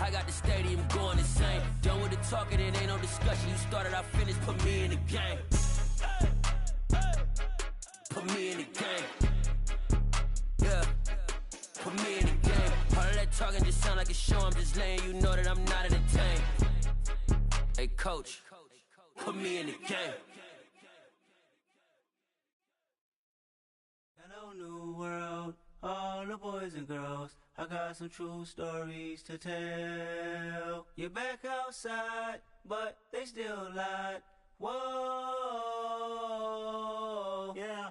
I got the stadium going insane. Done with the talking, it ain't no discussion. You started, I finished, put me in the game. Put me in the game. Yeah, put me in the game. All of that talking just sound like a show. I'm just letting you know that I'm not entertained. Hey coach, put me in the game. Hello new world, all the boys and girls, I got some true stories to tell. You're back outside, but they still lied. Whoa, yeah.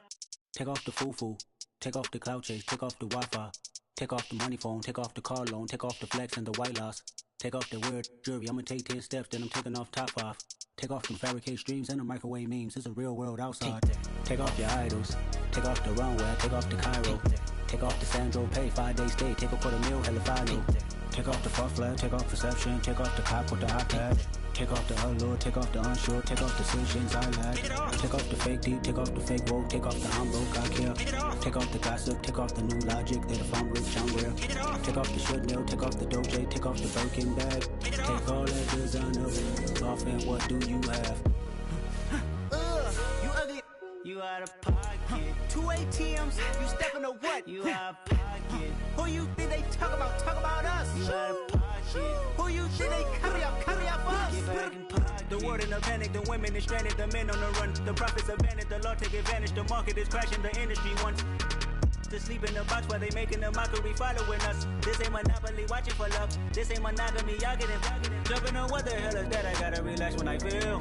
Take off the foo-foo, take off the cloud chase, take off the Wi-Fi, take off the money phone, take off the car loan, take off the flex and the white loss, take off the weird jewelry. I'ma take 10 steps, then I'm taking off top 5. Take off them fabricate streams and the microwave memes. It's a real world outside. Take off your idols. Take off the runway. Take off the Cairo. Take off the Sandro Pay. 5-day stay. Take a $250,000. Hella final. Take off the fuck flag. Take off perception. Take off the cop with the iPad. Take off the allure. Take off the unsure. Take off decisions I lack. Take off the fake deep. Take off the fake woke. Take off the I'm broke. I care. Take off the gossip. Take off the new logic that if I'm rich I'm rare. Take off the shit nail. Take off the doje. Take off the Birkin bag. Take all that designer off and what do you have? You ugly. You out of pocket. 2 ATMs. You stepping or what? You out of pocket. Who you think they talk about? Talk about us. You out of pocket. Who you think they carry up for us? Get back in pocket. The world in a panic. The women is stranded. The men on the run. The profits abandoned. The law take advantage. The market is crashing. The industry wants to sleep in the box while they making a mockery following us. This ain't monopoly watching for love. This ain't monogamy, y'all getting jumping on what the hell is that? I gotta relax when I feel.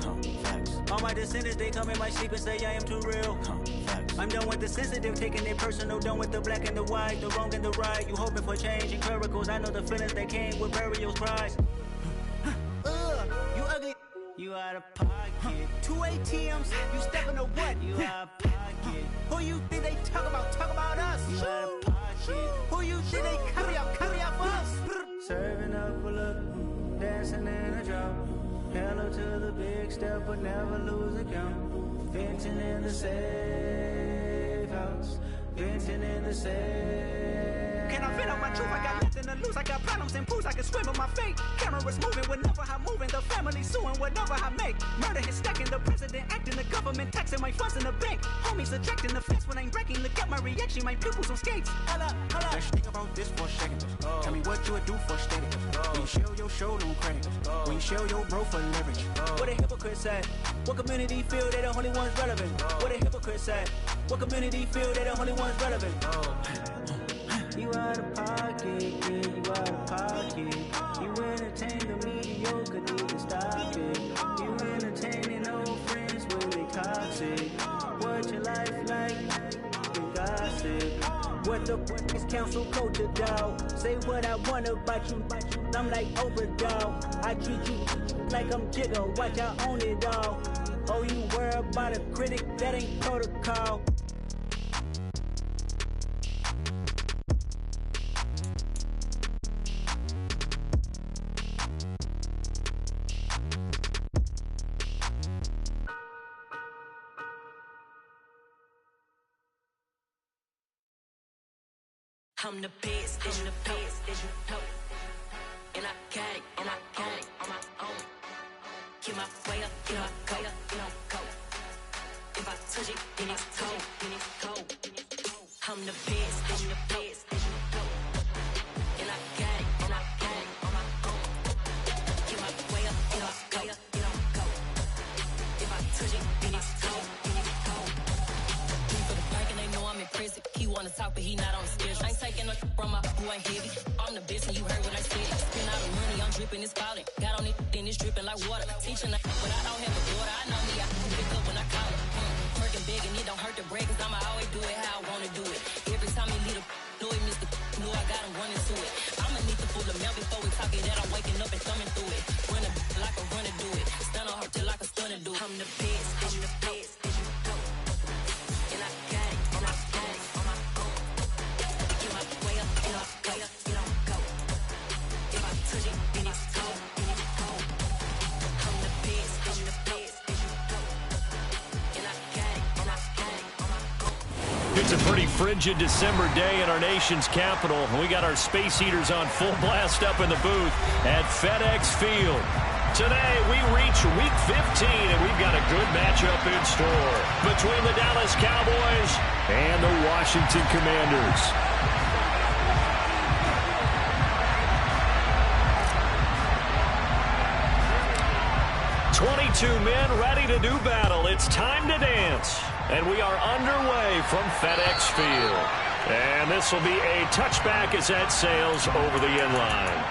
All my descendants, they come in my sleep and say I am too real. I'm done with the sensitive, taking it personal. Done with the black and the white, the wrong and the right. You hoping for change and miracles. I know the feelings that came with burials, cries. You ugly. You out of pocket. 2 ATMs. You stepping or what? You out of pocket. Who you think they talk about? Talk about us. You out of pocket. Who you think they carry up for us? Serving up a look, dancing in a drop. Hello to the big step, but never lose a count. Venting in the safe house. Venting in the safe. Can I feel out my truth? I got nothing to lose. I got problems and pools. I can swim in my fate. Cameras moving whenever I'm moving. The family suing whatever I make. Murder is stacking. The president acting. The government taxing my funds in the bank. Homies subtracting the fence when I'm breaking. Look at my reaction. My pupils on skates. Holla, holla. Let's think about this for a second. Tell me what you would do for status. When you show your show no credit. When you show your bro for leverage. What a hypocrite said. What community feel they the only ones relevant? What a hypocrite said. What community feel they the only ones relevant? You out of pocket, yeah, you out of pocket. You entertain the mediocre, need to stop it. You entertaining old friends when they toxic. What your life like? You gossip. What the is council culture, dog? Say what I want about you. I'm like Oprah, dog. I treat you like I'm Jigga. Watch I own it all. Oh, you worry about a critic? That ain't protocol. I'm the best, I'm the best, and I can't on my own. Get my way up, get my go. If I touch it, then it's cold. I'm the best, I'm the best, and I can't on my own. Get my way up, get my go. If I touch it, then it's cold. For the bank and they know I'm in prison. He wanna talk, but he not on the schedule. I ain't taking a from my who ain't heavy. I'm the best and you heard what I said. Spend all the money, I'm dripping, it's falling. Got on it, then it's dripping like water. Teaching but I don't have a daughter. I know me, I pick up when I call her. Working big and it don't hurt to break, cause I'ma always do it how I wanna do it. Every time he lead a know he missed the know I got him running to it. I'ma need to pull the mail before we talk it that I'm waking up and thumbing through it. Run a like a runner do it. Stun on her till like a stunner do it. I'm the best, I'm the best. And I can't on my own. Get my way up, get my go. If I touch it, then it's cold. I'm the best, and I can't on my own. It's a pretty frigid December day in our nation's capital. We got our space heaters on full blast up in the booth at FedEx Field. Today, we reach Week 15, and we've got a good matchup in store between the Dallas Cowboys and the Washington Commanders. Men ready to do battle. It's time to dance. And we are underway from FedEx Field. And this will be a touchback as that sails over the end line.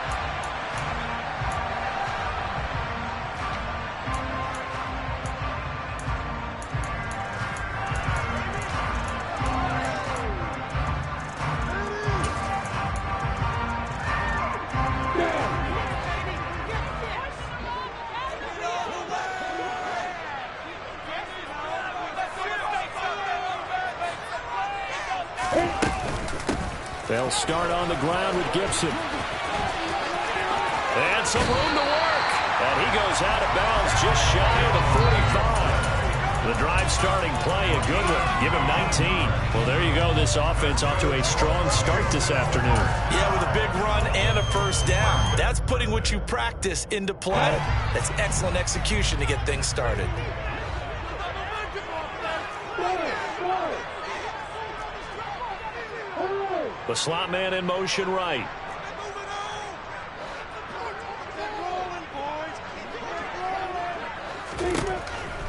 They'll start on the ground with Gibson. And some room to work. And he goes out of bounds just shy of the 45. The drive starting play, a good one. Give him 19. Well, there you go. This offense off to a strong start this afternoon. Yeah, with a big run and a first down. That's putting what you practice into play. That's excellent execution to get things started. The slot man in motion right.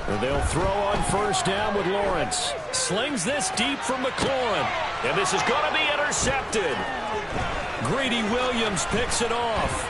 And they'll throw on first down with Lawrence. Slings this deep from McLaurin. And this is going to be intercepted. Greedy Williams picks it off.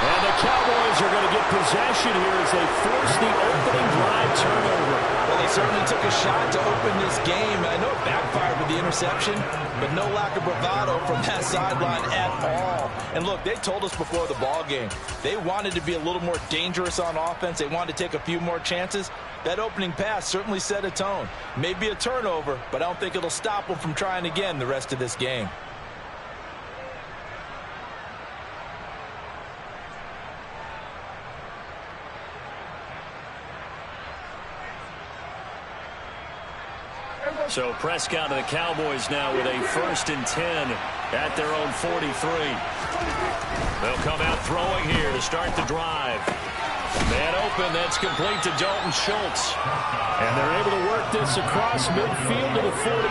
And the Cowboys are going to get possession here as they force the opening drive turnover. Well, they certainly took a shot to open this game. I know it backfired with the interception, but no lack of bravado from that sideline at all. And look, they told us before the ball game, they wanted to be a little more dangerous on offense. They wanted to take a few more chances. That opening pass certainly set a tone. Maybe a turnover, but I don't think it'll stop them from trying again the rest of this game. So Prescott and the Cowboys now with a 1st and 10 at their own 43. They'll come out throwing here to start the drive. Man open, that's complete to Dalton Schultz. And they're able to work this across midfield to the 48.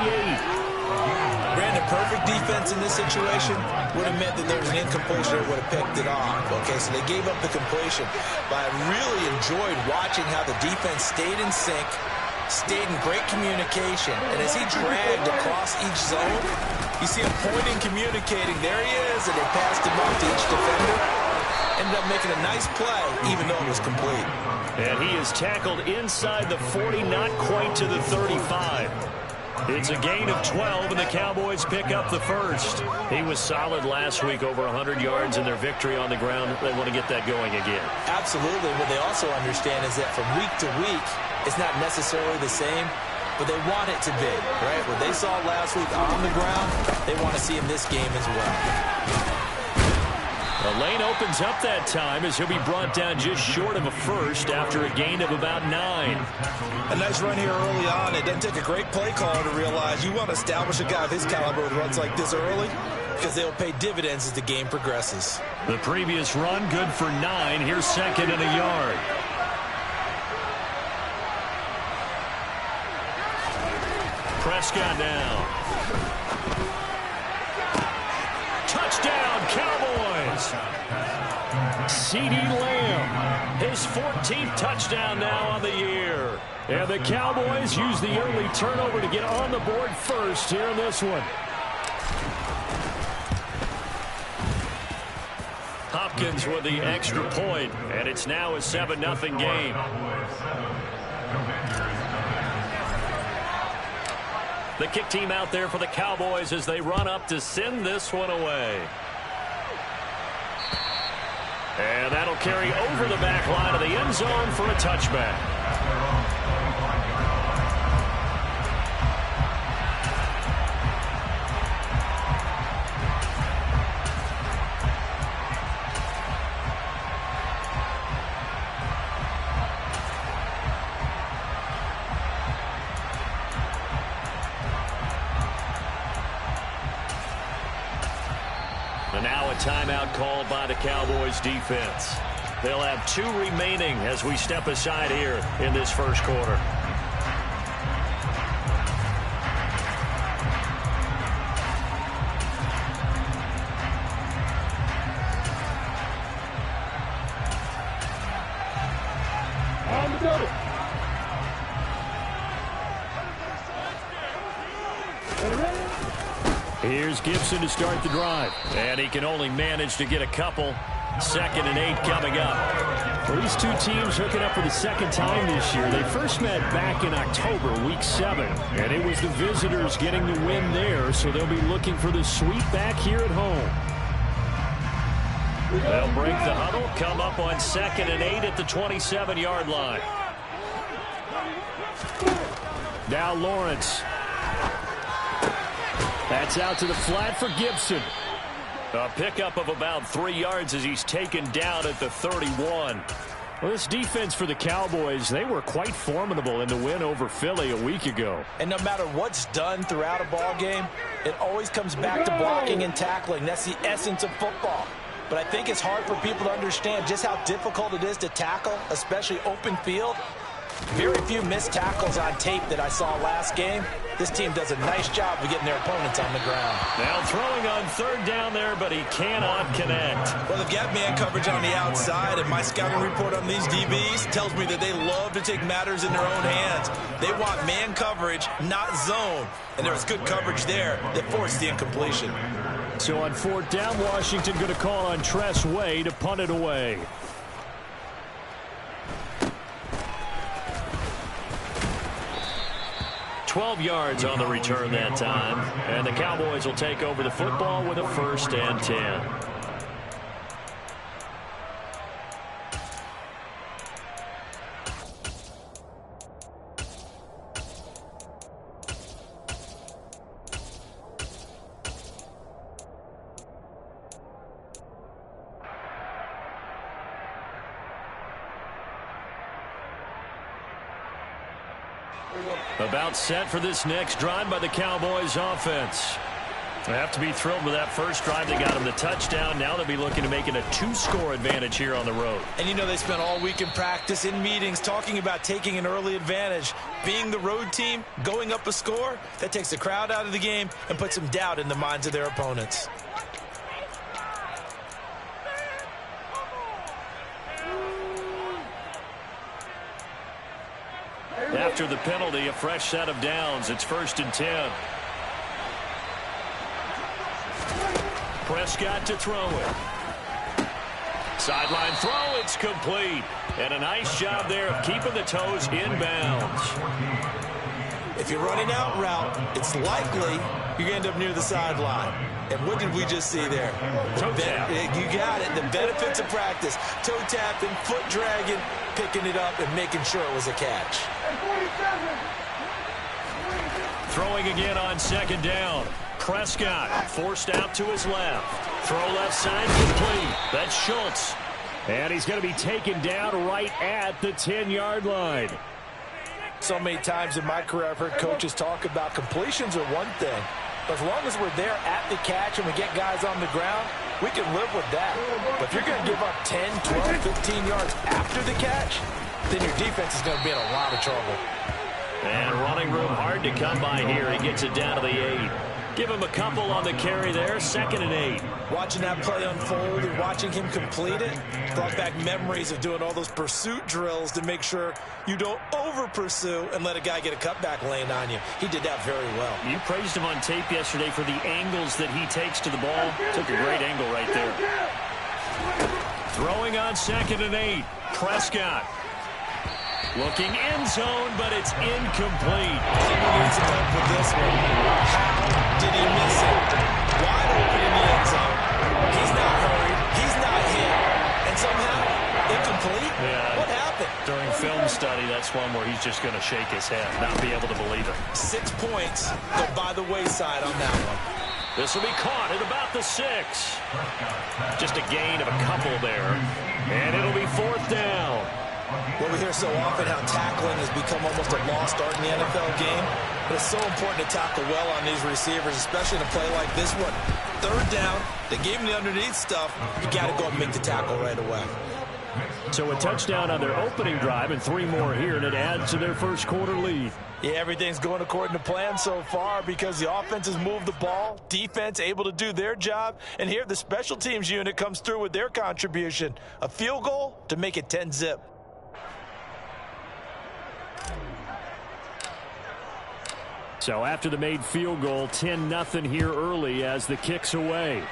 Brandon, perfect defense in this situation would have meant that there was an incompletion that would have picked it off. Okay, so they gave up the completion. But I really enjoyed watching how the defense stayed in sync, stayed in great communication, and as he dragged across each zone, you see him pointing, communicating. There he is, and they passed him off to each defender. Ended up making a nice play, even though it was complete. And he is tackled inside the 40, not quite to the 35. It's a gain of 12, and the Cowboys pick up the first. He was solid last week, over 100 yards in their victory on the ground. They want to get that going again. Absolutely. What they also understand is that from week to week, it's not necessarily the same, but they want it to be, right? What they saw last week on the ground, they want to see in this game as well. The lane opens up that time as he'll be brought down just short of a first after a gain of about 9. A nice run here early on. It doesn't take a great play caller to realize you want to establish a guy of his caliber with runs like this early because they'll pay dividends as the game progresses. The previous run good for 9. Here's 2nd and a yard. Prescott now. Touchdown, Cowboys! CeeDee Lamb, his 14th touchdown now on the year. And the Cowboys use the early turnover to get on the board first here in this one. Hopkins with the extra point, and it's now a 7-0 game. The kick team out there for the Cowboys as they run up to send this one away. And that'll carry over the back line of the end zone for a touchback. And now a timeout called by the Cowboys defense. They'll have 2 remaining as we step aside here in this first quarter. Here's Gibson to start the drive. And he can only manage to get a couple. 2nd and 8 coming up. Well, these two teams hooking up for the second time this year. They first met back in October, week 7. And it was the visitors getting the win there, so they'll be looking for the sweep back here at home. They'll break the huddle, come up on 2nd and 8 at the 27-yard line. Now Lawrence. That's out to the flat for Gibson. A pickup of about 3 yards as he's taken down at the 31. Well, this defense for the Cowboys, they were quite formidable in the win over Philly a week ago. And no matter what's done throughout a ball game, it always comes back to blocking and tackling. That's the essence of football. But I think it's hard for people to understand just how difficult it is to tackle, especially open field. Very few missed tackles on tape that I saw last game. This team does a nice job of getting their opponents on the ground. Now throwing on 3rd down there, but he cannot connect. Well, they've got man coverage on the outside, and my scouting report on these DBs tells me that they love to take matters in their own hands. They want man coverage, not zone. And there was good coverage there that forced the incompletion. So on 4th down, Washington going to call on Tress Way to punt it away. $12 yards on the return that time. And the Cowboys will take over the football with a 1st and 10. About set for this next drive by the Cowboys offense. They have to be thrilled with that first drive. They got them the touchdown. Now they'll be looking to make it a 2-score advantage here on the road. And you know they spent all week in practice, in meetings, talking about taking an early advantage. Being the road team, going up a score, that takes the crowd out of the game and puts some doubt in the minds of their opponents. After the penalty, a fresh set of downs. It's 1st and 10. Prescott to throw it. Sideline throw, it's complete. And a nice job there of keeping the toes inbounds. If you're running out route, it's likely you're going to end up near the sideline. And what did we just see there? Toe tap. You got it. The benefits of practice. Toe tapping, foot dragging, picking it up, and making sure it was a catch. Throwing again on 2nd down. Prescott forced out to his left. Throw left side complete. That's Schultz. And he's going to be taken down right at the 10-yard line. So many times in my career I've heard coaches talk about completions are one thing. But as long as we're there at the catch and we get guys on the ground, we can live with that. But if you're going to give up 10, 12, 15 yards after the catch, then your defense is going to be in a lot of trouble. And running room hard to come by here. He gets it down to the 8. Give him a couple on the carry there. 2nd and 8. Watching that play unfold and watching him complete it brought back memories of doing all those pursuit drills to make sure you don't over-pursue and let a guy get a cutback lane on you. He did that very well. You praised him on tape yesterday for the angles that he takes to the ball. Took a great angle right there. Throwing on 2nd and 8. Prescott. Looking end zone, but it's incomplete. He needs some help with this one. How did he miss it? Wide open in the end zone. He's not hurried. He's not hit. And somehow, incomplete? Yeah. What happened? During film study, that's one where he's just going to shake his head, not be able to believe it. 6 points go by the wayside on that one. This will be caught at about the 6. Just a gain of a couple there. And it'll be 4th down. Well, we hear so often how tackling has become almost a lost art in the NFL game. But it's so important to tackle well on these receivers, especially in a play like this one. Third down, they gave him the underneath stuff. You got to go and make the tackle right away. So a touchdown on their opening drive and 3 more here, and it adds to their first quarter lead. Yeah, everything's going according to plan so far because the offense has moved the ball, defense able to do their job, and here the special teams unit comes through with their contribution. A field goal to make it 10-zip. So after the made field goal, 10-0 here early as the kick's away.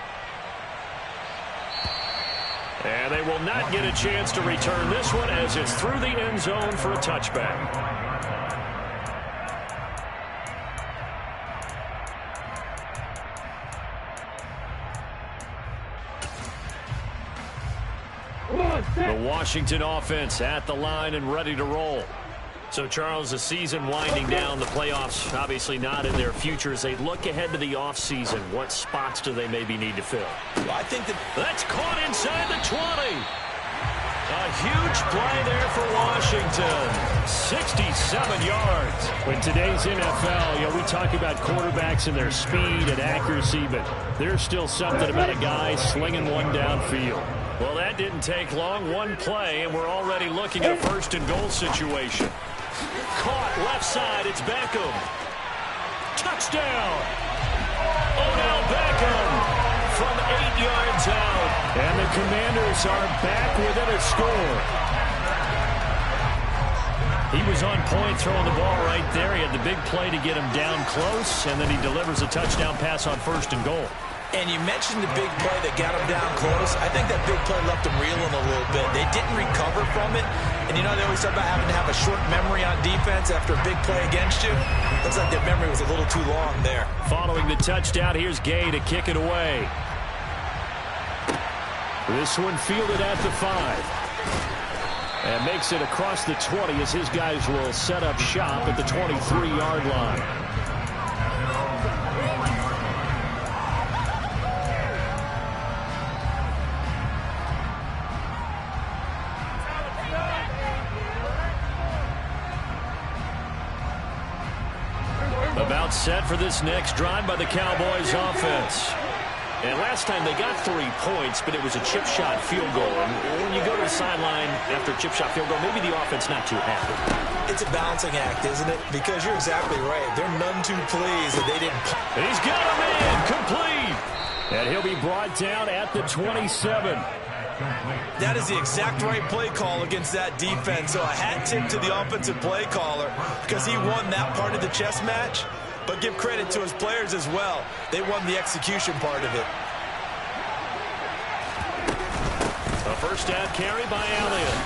And they will not get a chance to return this one as it's through the end zone for a touchback. The Washington offense at the line and ready to roll. So, Charles, the season winding down, the playoffs obviously not in their future. As they look ahead to the offseason, what spots do they maybe need to fill? Well, I think that's caught inside the 20. A huge play there for Washington. 67 yards. In today's NFL, we talk about quarterbacks and their speed and accuracy, but there's still something about a guy slinging one downfield. Well, that didn't take long. One play, and we're already looking at a first-and-goal situation. Caught left side. It's Beckham. Touchdown. Odell Beckham from 8 yards out. And the Commanders are back within a score. He was on point throwing the ball right there. He had the big play to get him down close, and then he delivers a touchdown pass on first and goal. And you mentioned the big play that got him down close. I think that big play left him reeling a little bit. They didn't recover from it. And, they always talk about having to have a short memory on defense after a big play against you. Looks like their memory was a little too long there. Following the touchdown, here's Gay to kick it away. This one fielded at the 5. And makes it across the 20 as his guys will set up shop at the 23-yard line. About set for this next drive by the Cowboys offense. And last time they got 3 points, but it was a chip shot field goal. And when you go to the sideline after a chip shot field goal, maybe the offense not too happy. It's a balancing act, isn't it? Because you're exactly right. They're none too pleased that they didn't. He's got him in, complete. And he'll be brought down at the 27. That is the exact right play call against that defense. So a hat tip to the offensive play caller because he won that part of the chess match. But give credit to his players as well. They won the execution part of it. A first down carry by Elliott.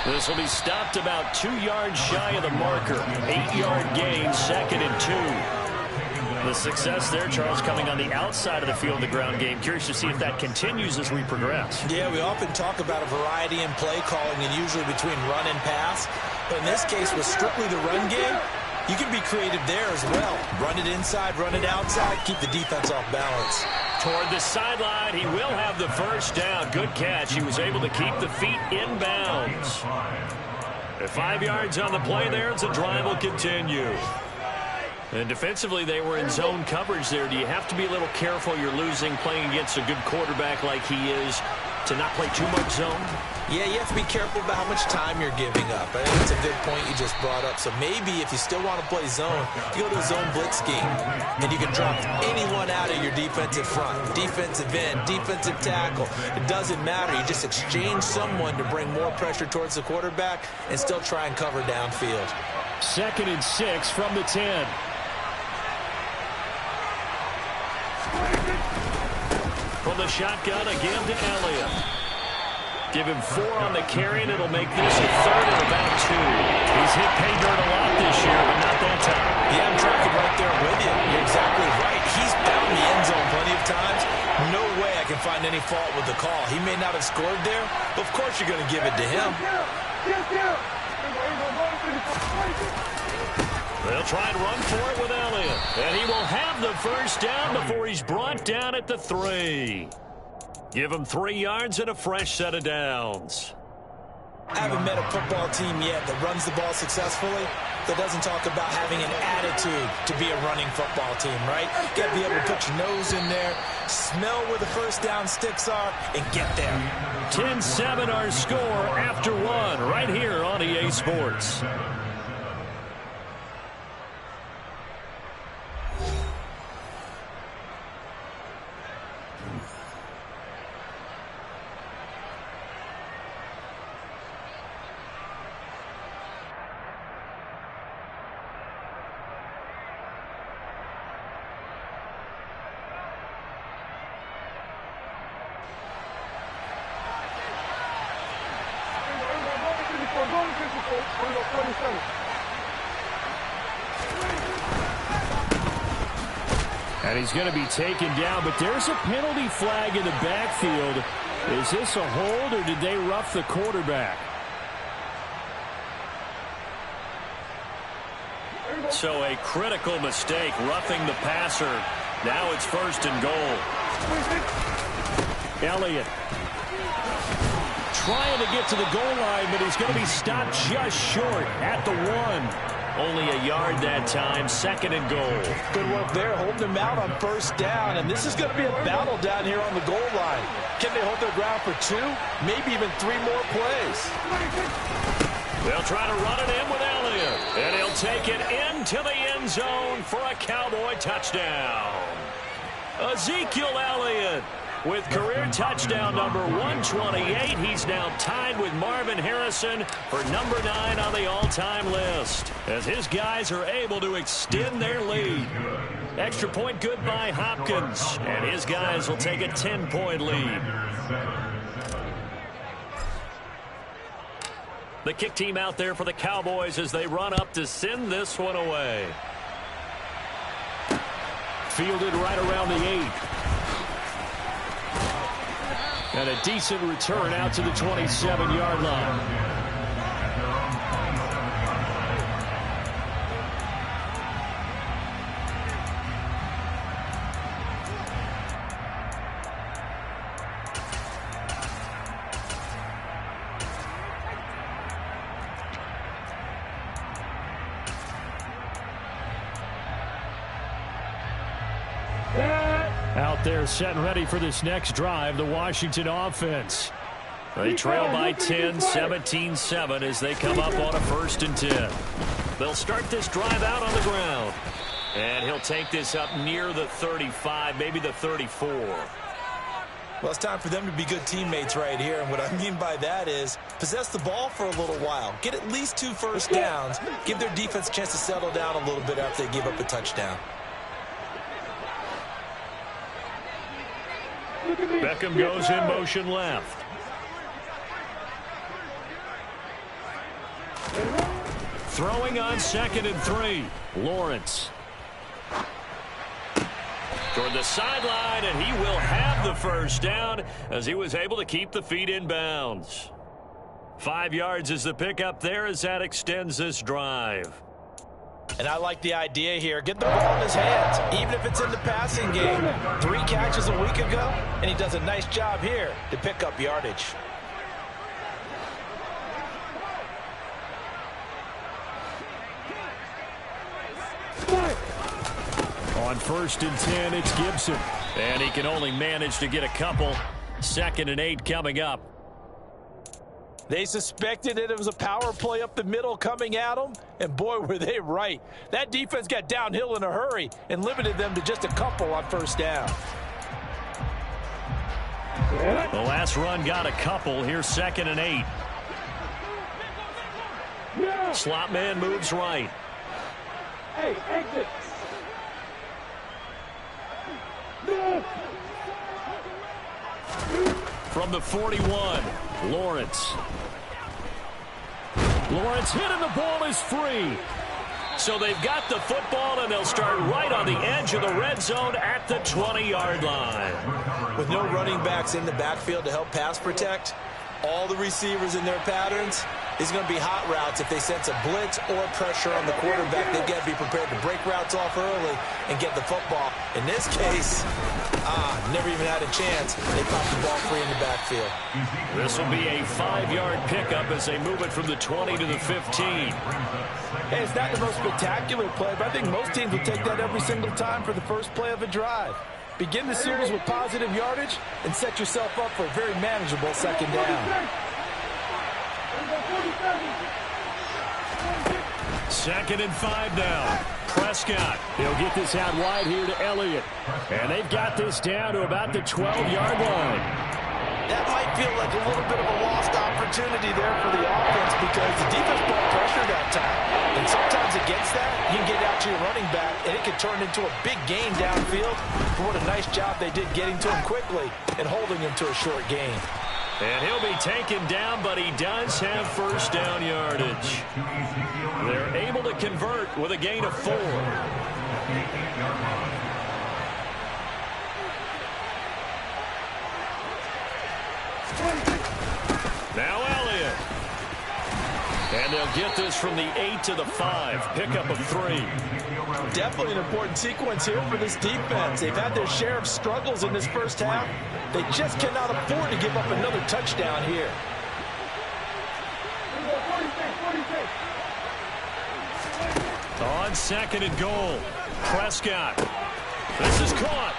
This will be stopped about 2 yards shy of the marker. 8-yard gain, 2nd and 2. The success there, Charles, coming on the outside of the field, the ground game. Curious to see if that continues as we progress. Yeah, we often talk about a variety in play calling and usually between run and pass. But in this case, with strictly the run game, you can be creative there as well. Run it inside, run it outside, keep the defense off balance. Toward the sideline, he will have the first down. Good catch. He was able to keep the feet in bounds. At 5 yards on the play there, as the drive will continue. And defensively, they were in zone coverage there. Do you have to be a little careful? You're losing playing against a good quarterback like he is to not play too much zone? Yeah, you have to be careful about how much time you're giving up. I think it's a good point you just brought up. So maybe if you still want to play zone, you go to a zone blitz scheme, and you can drop anyone out of your defensive front, defensive end, defensive tackle. It doesn't matter. You just exchange someone to bring more pressure towards the quarterback and still try and cover downfield. 2nd and 6 from the 10. From the shotgun again to Elliott. Give him 4 on the carry, and it'll make this a 3rd and about 2. He's hit pay dirt a lot this year, but not that time. Yeah, I'm tracking right there with you. You're exactly right. He's found the end zone plenty of times. No way I can find any fault with the call. He may not have scored there, but of course you're going to give it to him. They'll try and run for it with Elliott. And he will have the first down before he's brought down at the 3. Give him 3 yards and a fresh set of downs. I haven't met a football team yet that runs the ball successfully that doesn't talk about having an attitude to be a running football team, right? You got to be able to put your nose in there, smell where the first down sticks are, and get there. 10-7 our score after one right here on EA Sports. And he's going to be taken down, but there's a penalty flag in the backfield. Is this a hold, or did they rough the quarterback? So a critical mistake, roughing the passer. Now it's 1st and goal. Elliott trying to get to the goal line, but he's going to be stopped just short at the 1. Only a yard that time, 2nd and goal. Good work there, holding them out on 1st down, and this is going to be a battle down here on the goal line. Can they hold their ground for 2, maybe even 3 more plays? They'll try to run it in with Elliott, and he'll take it into the end zone for a Cowboy touchdown. Ezekiel Elliott with career touchdown number 128. He's now tied with Marvin Harrison for number 9 on the all-time list, as his guys are able to extend their lead. Extra point good by Hopkins, and his guys will take a 10-point lead. The kick team out there for the Cowboys as they run up to send this one away. Fielded right around the 8. And a decent return out to the 27-yard line. Out there set and ready for this next drive, the Washington offense. They trail by 10, 17-7 as they come up on a 1st and 10. They'll start this drive out on the ground. And he'll take this up near the 35, maybe the 34. Well, it's time for them to be good teammates right here. And what I mean by that is possess the ball for a little while. Get at least 2 first downs. Give their defense a chance to settle down a little bit after they give up a touchdown. Beckham goes in motion left. Throwing on 2nd and 3. Lawrence. Toward the sideline, and he will have the 1st down as he was able to keep the feet in bounds. 5 yards is the pickup there as that extends this drive. And I like the idea here. Get the ball in his hands, even if it's in the passing game. 3 catches a week ago, and he does a nice job here to pick up yardage. On 1st and 10, it's Gibson. And he can only manage to get a couple. 2nd and 8 coming up. They suspected it was a power play up the middle coming at them, and boy, were they right. That defense got downhill in a hurry and limited them to just a couple on 1st down. The last run got a couple. Here's 2nd and 8. Slot man moves right. Hey, exit. From the 41, Lawrence. Lawrence hit and the ball is free. So they've got the football and they'll start right on the edge of the red zone at the 20-yard line. With no running backs in the backfield to help pass protect, all the receivers in their patterns is going to be hot routes. If they sense a blitz or pressure on the quarterback, they've got to be prepared to break routes off early and get the football. In this case, Never even had a chance. They popped the ball free in the backfield. This will be a 5-yard pickup as they move it from the 20 to the 15. Hey, it's not the most spectacular play, but I think most teams will take that every single time for the first play of a drive. Begin the series with positive yardage and set yourself up for a very manageable second down. Second and 5 now. Prescott. He'll get this out wide here to Elliott. And they've got this down to about the 12-yard line. That might feel like a little bit of a lost opportunity there for the offense because the defense brought pressure that time. And sometimes against that, you can get out to your running back, and it can turn into a big gain downfield. But what a nice job they did getting to him quickly and holding him to a short gain. And he'll be taken down, but he does have first down yardage. They're able to convert with a gain of 4. Now Elliott. And they'll get this from the 8 to the 5. Pickup of 3. Definitely an important sequence here for this defense. They've had their share of struggles in this first half. They just cannot afford to give up another touchdown here. On second and goal. Prescott. This is caught.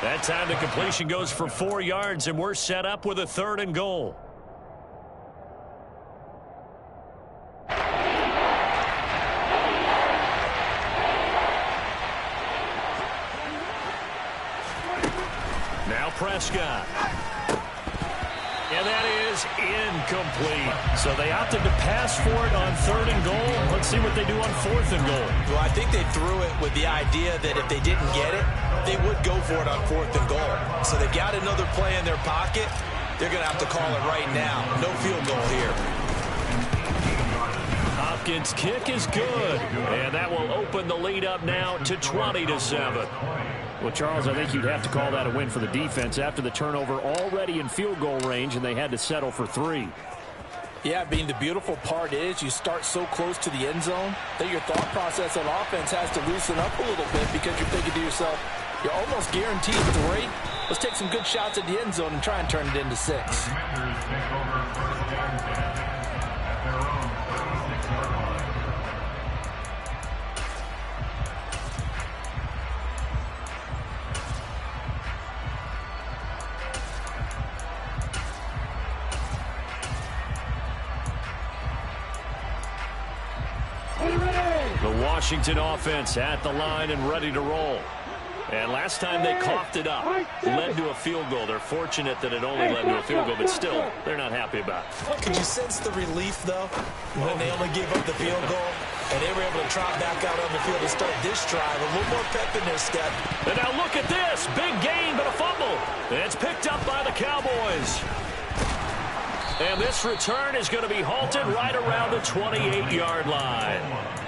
That time the completion goes for 4 yards, and we're set up with a 3rd and goal. Now Prescott. And that is incomplete. So they opted to pass for it on 3rd and goal. Let's see what they do on 4th and goal. Well, I think they threw it with the idea that if they didn't get it, they would go for it on 4th and goal. So they've got another play in their pocket. They're going to have to call it right now. No field goal here. Hopkins' kick is good. And that will open the lead up now to 20-7. Well, Charles, I think you'd have to call that a win for the defense after the turnover already in field goal range, and they had to settle for 3. Yeah, the beautiful part is you start so close to the end zone that your thought process on offense has to loosen up a little bit because you're thinking to yourself, you're almost guaranteed 3. Let's take some good shots at the end zone and try and turn it into 6. The Washington offense at the line and ready to roll. And last time they coughed it up, led to a field goal. They're fortunate that it only led to a field goal, but still, they're not happy about it. Could you sense the relief, though, when they only gave up the field goal and they were able to trot back out on the field to start this drive? A little more pep in their step. And now look at this. Big gain, but a fumble. And it's picked up by the Cowboys. And this return is going to be halted right around the 28-yard line.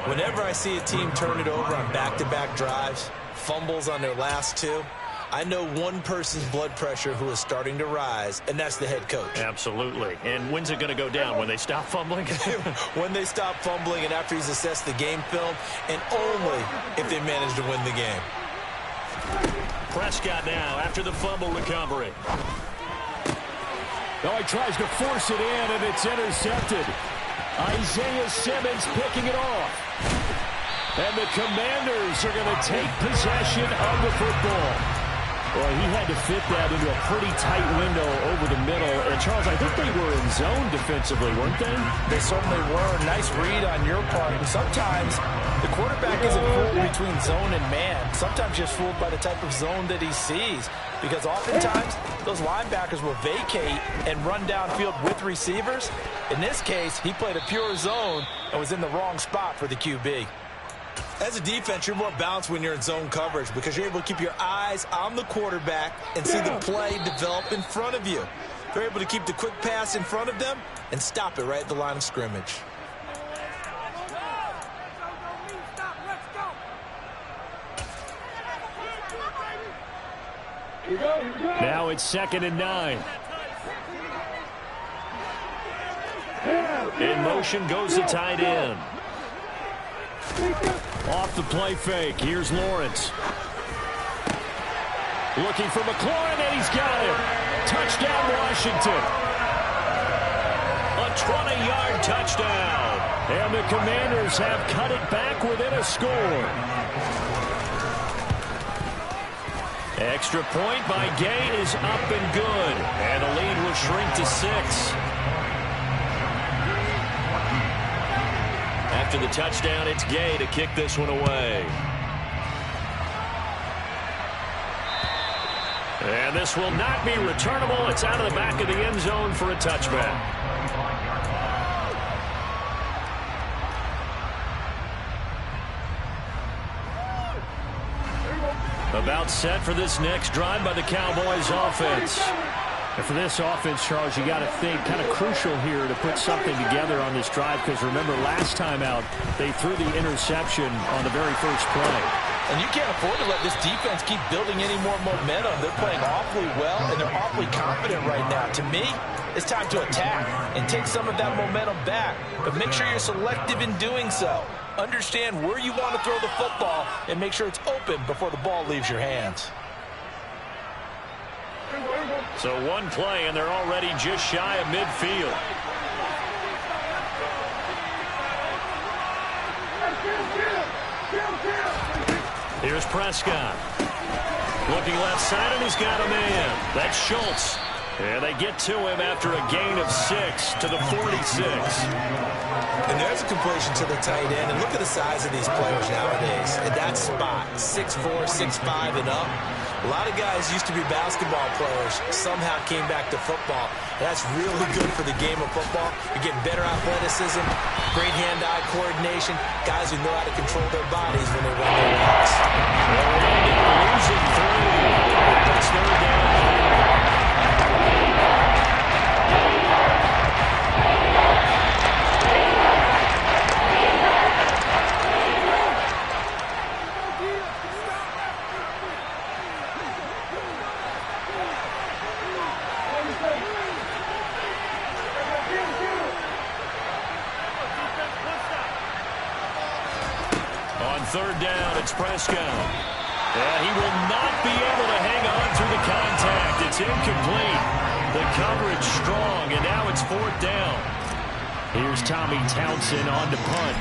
Whenever I see a team turn it over on back-to-back drives, fumbles on their last 2, I know one person's blood pressure who is starting to rise, and that's the head coach. Absolutely. And when's it going to go down? When they stop fumbling? When they stop fumbling and after he's assessed the game film, and only if they manage to win the game. Prescott now after the fumble recovery. Oh, he tries to force it in, and it's intercepted. Isaiah Simmons picking it off. And the Commanders are going to take possession of the football. Well, he had to fit that into a pretty tight window over the middle. And, Charles, I think they were in zone defensively, weren't they? They certainly were. Nice read on your part. And sometimes the quarterback isn't fooled between zone and man. Sometimes just fooled by the type of zone that he sees. Because oftentimes, those linebackers will vacate and run downfield with receivers. In this case, he played a pure zone and was in the wrong spot for the QB. As a defense, you're more balanced when you're in zone coverage because you're able to keep your eyes on the quarterback and see the play develop in front of you. They're able to keep the quick pass in front of them and stop it right at the line of scrimmage. Now it's 2nd and 9. In motion goes the tight end. Off the play fake. Here's Lawrence. Looking for McLaurin, and he's got him. Touchdown, Washington. A 20-yard touchdown. And the Commanders have cut it back within a score. Extra point by Gay is up and good. And the lead will shrink to 6. After the touchdown, it's Gay to kick this one away. And this will not be returnable. It's out of the back of the end zone for a touchback. About set for this next drive by the Cowboys offense. And for this offense, Charles, you got to think kind of crucial here to put something together on this drive, because remember last time out they threw the interception on the very first play. And you can't afford to let this defense keep building any more momentum. They're playing awfully well, and they're awfully confident right now. To me, it's time to attack and take some of that momentum back. But make sure you're selective in doing so. Understand where you want to throw the football and make sure it's open before the ball leaves your hands. So one play, and they're already just shy of midfield. Here's Prescott. Looking left side, and he's got a man. That's Schultz. And they get to him after a gain of 6 to the 46. And there's a completion to the tight end. And look at the size of these players nowadays. At that spot, 6'4", 6'5", and up. A lot of guys used to be basketball players, somehow came back to football. That's really good for the game of football. You're getting better athleticism, great hand-eye coordination, guys who know how to control their bodies when they run their routes. Losing 3. That's third down. Third down, it's Prescott. Yeah, he will not be able to hang on through the contact. It's incomplete. The coverage strong, and now it's fourth down. Here's Tommy Townsend on to punt.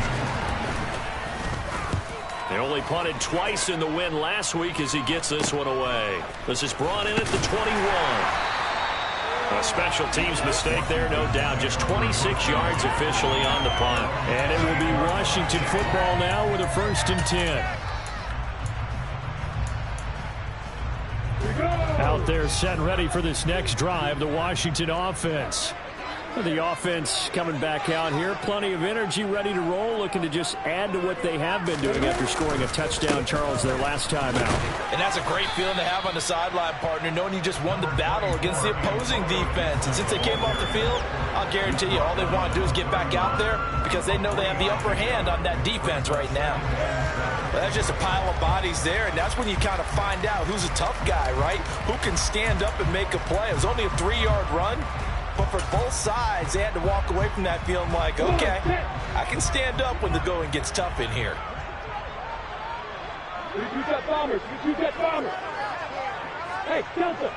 They only punted twice in the win last week as he gets this one away. This is brought in at the 21. A special teams mistake there, no doubt. Just 26 yards officially on the punt. And it will be Washington football now with a 1st and 10. Out there set and ready for this next drive, the Washington offense. The offense coming back out here. Plenty of energy, ready to roll, looking to just add to what they have been doing after scoring a touchdown, Charles, their last time out. And that's a great feeling to have on the sideline, partner, knowing you just won the battle against the opposing defense. And since they came off the field, I'll guarantee you all they want to do is get back out there because they know they have the upper hand on that defense right now. Well, that's just a pile of bodies there, and that's when you kind of find out who's a tough guy, right? Who can stand up and make a play. It was only a 3-yard run. But for both sides, they had to walk away from that feeling like, okay, I can stand up when the going gets tough in here. You got bombers. You got bombers. Hey, Delta.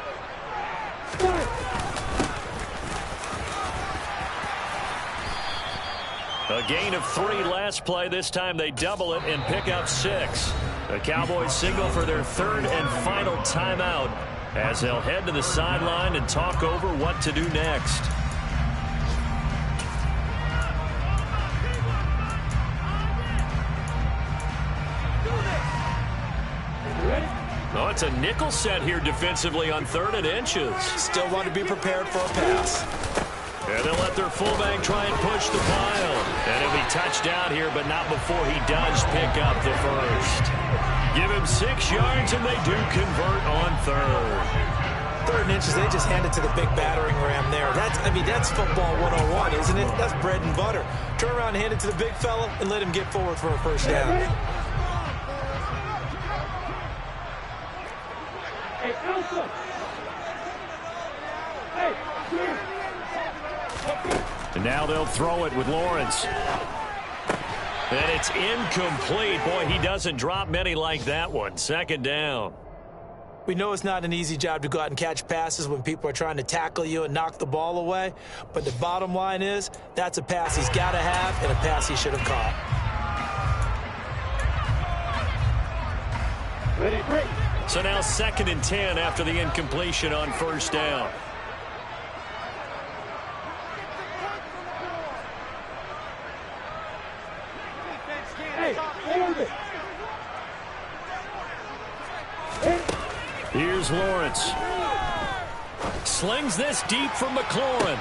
A gain of 3 last play. This time they double it and pick up 6. The Cowboys signal for their 3rd and final timeout, as they'll head to the sideline and talk over what to do next. Oh, it's a nickel set here defensively on 3rd and inches. Still want to be prepared for a pass. And they'll let their fullback try and push the pile. And he'll be touched out here, but not before he does pick up the first. Give him 6 yards, and they do convert on 3rd. 3rd and inches, they just hand it to the big battering ram there. That's football 101, isn't it? That's bread and butter. Turn around and hand it to the big fella and let him get forward for a first down. Hey, Elsa. Hey, and now they'll throw it with Lawrence. And it's incomplete. Boy, he doesn't drop many like that one. 2nd down. We know it's not an easy job to go out and catch passes when people are trying to tackle you and knock the ball away. But the bottom line is, that's a pass he's got to have and a pass he should have caught. Ready, break. So now 2nd and 10 after the incompletion on first down. Here's Lawrence. Slings this deep from McLaurin.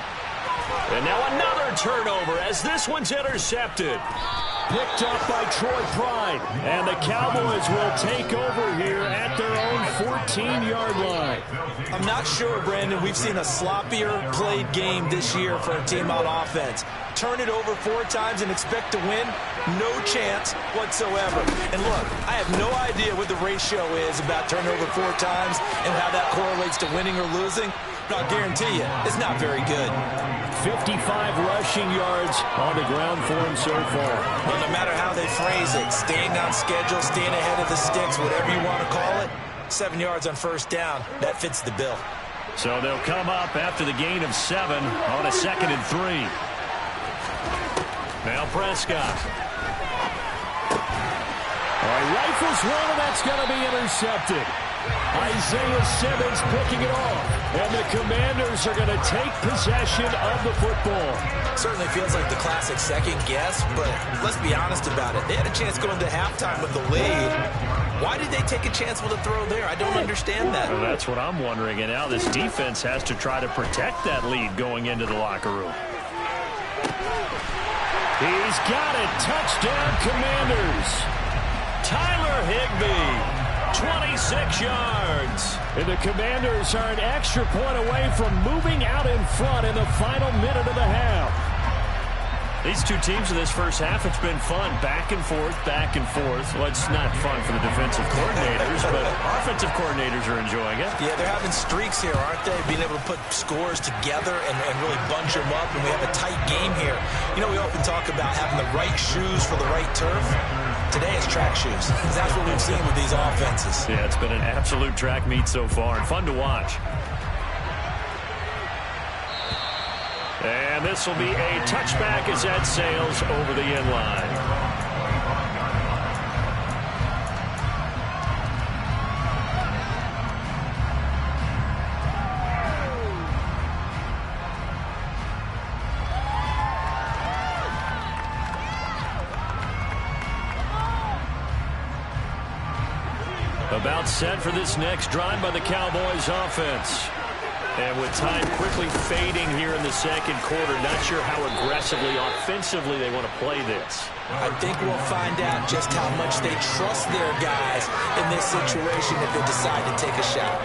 And now another turnover as this one's intercepted. Picked up by Troy Pride. And the Cowboys will take over here at their own 14-yard line. I'm not sure, Brandon, we've seen a sloppier played game this year for a team on offense. Turn it over 4 times and expect to win? No chance whatsoever. And look, I have no idea what the ratio is about turnover 4 times and how that correlates to winning or losing. But I'll guarantee you, it's not very good. 55 rushing yards on the ground for him so far. Well, no matter how they phrase it, staying on schedule, staying ahead of the sticks, whatever you want to call it, 7 yards on first down, that fits the bill. So they'll come up after the gain of 7 on a 2nd and 3. Now Prescott. Rifles one, and that's going to be intercepted. Isaiah Simmons picking it off. And the Commanders are going to take possession of the football. Certainly feels like the classic second guess, but let's be honest about it. They had a chance going to halftime with the lead. Why did they take a chance with a throw there? I don't understand that. Well, that's what I'm wondering. And now this defense has to try to protect that lead going into the locker room. He's got it. Touchdown, Commanders. Tyler Higbee, 26 yards. And the Commanders are an extra point away from moving out in front in the final minute of the half. These two teams in this first half, it's been fun. Back and forth, back and forth. Well, it's not fun for the defensive coordinators, but offensive coordinators are enjoying it. Yeah, they're having streaks here, aren't they? Being able to put scores together and really bunch them up, and we have a tight game here. You know, we often talk about having the right shoes for the right turf. Today it's track shoes. That's what we've seen with these offenses. Yeah, it's been an absolute track meet so far, and fun to watch. And this will be a touchback as that sails over the end line. About set for this next drive by the Cowboys offense. And with time quickly fading here in the second quarter, not sure how aggressively, offensively they want to play this. I think we'll find out just how much they trust their guys in this situation if they decide to take a shot.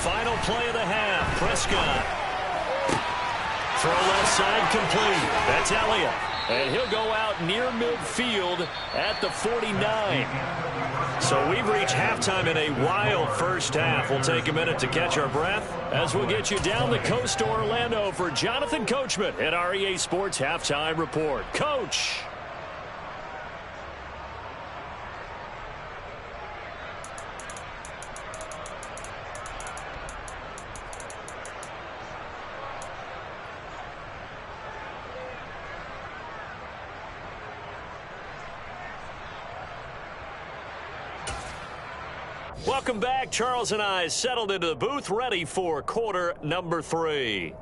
Final play of the half. Prescott. Throw left side complete. That's Elliott. And he'll go out near midfield at the 49. So we've reached halftime in a wild first half. We'll take a minute to catch our breath as we'll get you down the coast to Orlando for Jonathan Coachman at our EA Sports Halftime Report. Coach. Welcome back. Charles and I settled into the booth, ready for quarter number 3.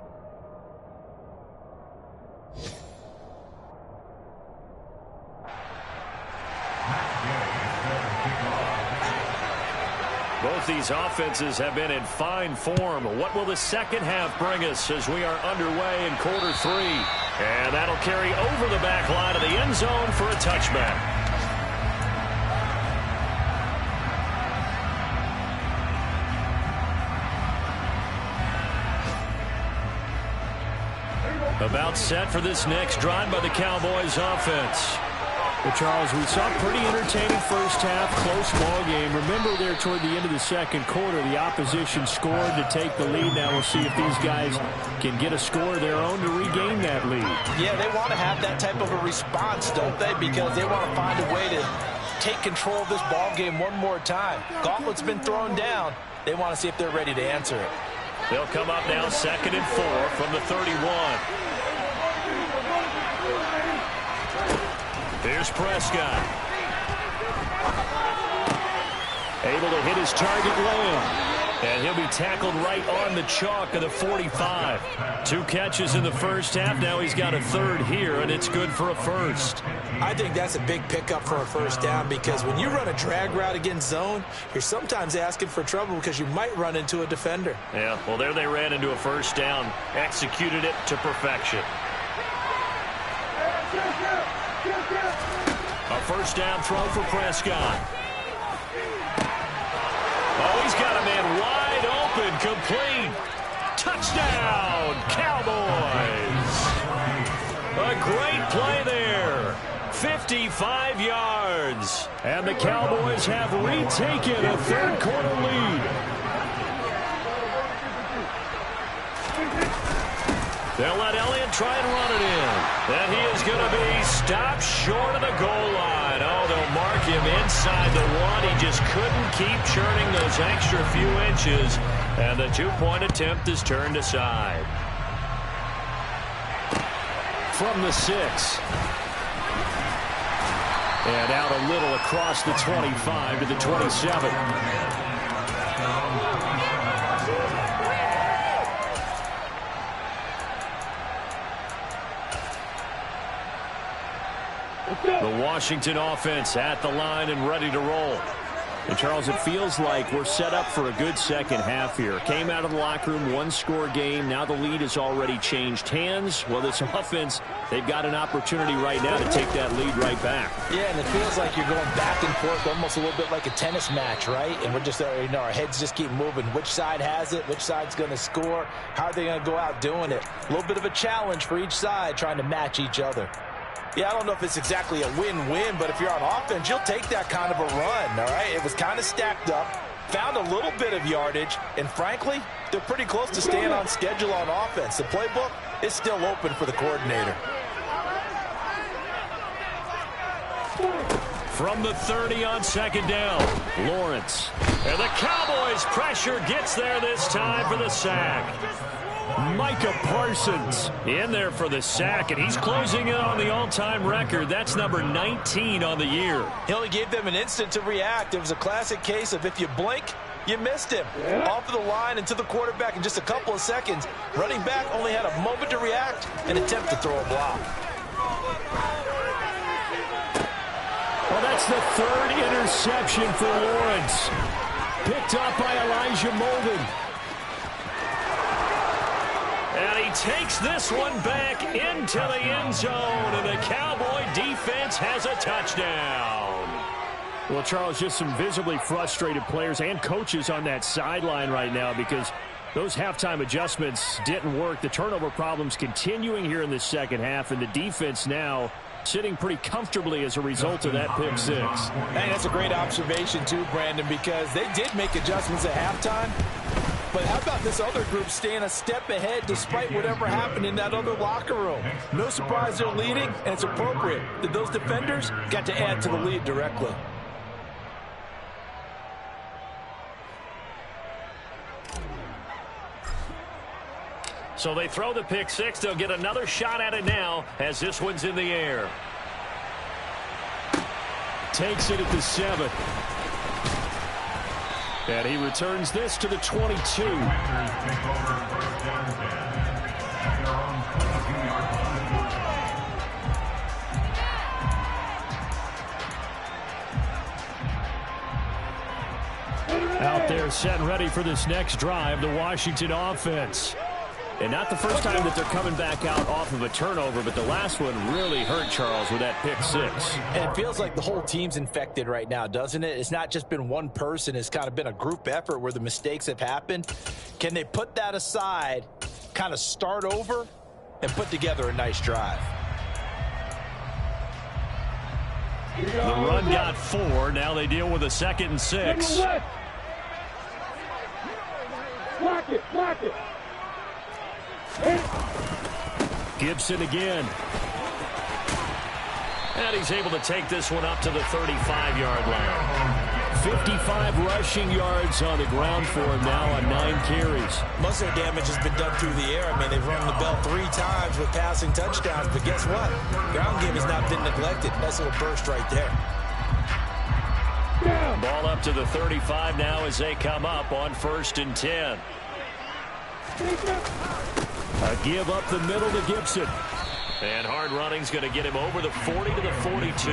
Both these offenses have been in fine form. What will the second half bring us as we are underway in quarter 3? And that'll carry over the back line of the end zone for a touchback. About set for this next drive by the Cowboys offense. Well, Charles, we saw a pretty entertaining first half, close ball game. Remember there toward the end of the second quarter, the opposition scored to take the lead. Now we'll see if these guys can get a score of their own to regain that lead. Yeah, they want to have that type of a response, don't they? Because they want to find a way to take control of this ball game one more time. Gauntlet's been thrown down. They want to see if they're ready to answer it. They'll come up now 2nd and 4 from the 31. Here's Prescott. Able to hit his target, Lamb. And he'll be tackled right on the chalk of the 45. 2 catches in the first half. Now he's got a third here, and it's good for a first. I think that's a big pickup for a first down, because when you run a drag route against zone, you're sometimes asking for trouble because you might run into a defender. Yeah, well, there they ran into a first down. Executed it to perfection. A first down throw for Prescott. Oh, he's got a man wide open, complete. Touchdown, Cowboys. A great play there. 55 yards. And the Cowboys have retaken a third-quarter lead. They'll let Elliott try and run it in. And he is going to be stopped short of the goal line. Oh, they'll mark him inside the 1. He just couldn't keep churning those extra few inches. And the 2-point attempt is turned aside. From the 6. And out a little across the 25 to the 27. The Washington offense at the line and ready to roll. And Charles, it feels like we're set up for a good second half here. Came out of the locker room, 1-score game. Now the lead has already changed hands. Well, this offense, they've got an opportunity right now to take that lead right back. Yeah, and it feels like you're going back and forth, almost a little bit like a tennis match, right? And we're just, our heads just keep moving. Which side has it? Which side's going to score? How are they going to go out doing it? A little bit of a challenge for each side, trying to match each other. Yeah, I don't know if it's exactly a win-win, but if you're on offense, you'll take that kind of a run, all right? It was kind of stacked up, found a little bit of yardage, and frankly, they're pretty close to staying on schedule on offense. The playbook is still open for the coordinator. From the 30 on 2nd down, Lawrence. And the Cowboys' pressure gets there this time for the sack. Micah Parsons in there for the sack, and he's closing in on the all-time record. That's number 19 on the year. He only gave them an instant to react. It was a classic case of if you blink, you missed him. Off of the line and to the quarterback in just a couple of seconds. Running back only had a moment to react and attempt to throw a block. Well, that's the 3rd interception for Lawrence. Picked up by Elijah Molden. And he takes this one back into the end zone, and the Cowboy defense has a touchdown. Well, Charles, just some visibly frustrated players and coaches on that sideline right now because those halftime adjustments didn't work. The turnover problems continuing here in the second half, and the defense now sitting pretty comfortably as a result of that pick 6. Hey, that's a great observation too, Brandon, because they did make adjustments at halftime. But how about this other group staying a step ahead despite whatever happened in that other locker room? No surprise they're leading, and it's appropriate that those defenders got to add to the lead directly. So they throw the pick 6. They'll get another shot at it now as this one's in the air. Takes it at the 7. And he returns this to the 22. Out there set and ready for this next drive, the Washington offense. And not the first time that they're coming back out off of a turnover, but the last one really hurt Charles with that pick 6. And it feels like the whole team's infected right now, doesn't it? It's not just been one person. It's kind of been a group effort where the mistakes have happened. Can they put that aside, kind of start over, and put together a nice drive? The run got 4. Now they deal with a 2nd and 6. Block it, block it. Gibson again. And he's able to take this one up to the 35-yard line. 55 rushing yards on the ground for him now on 9 carries. Most of their damage has been done through the air. I mean, they've rung the bell 3 times with passing touchdowns, but guess what? Ground game has not been neglected. Nice little burst right there. Ball up to the 35 now as they come up on 1st and 10. A give up the middle to Gibson. And hard running's going to get him over the 40 to the 42.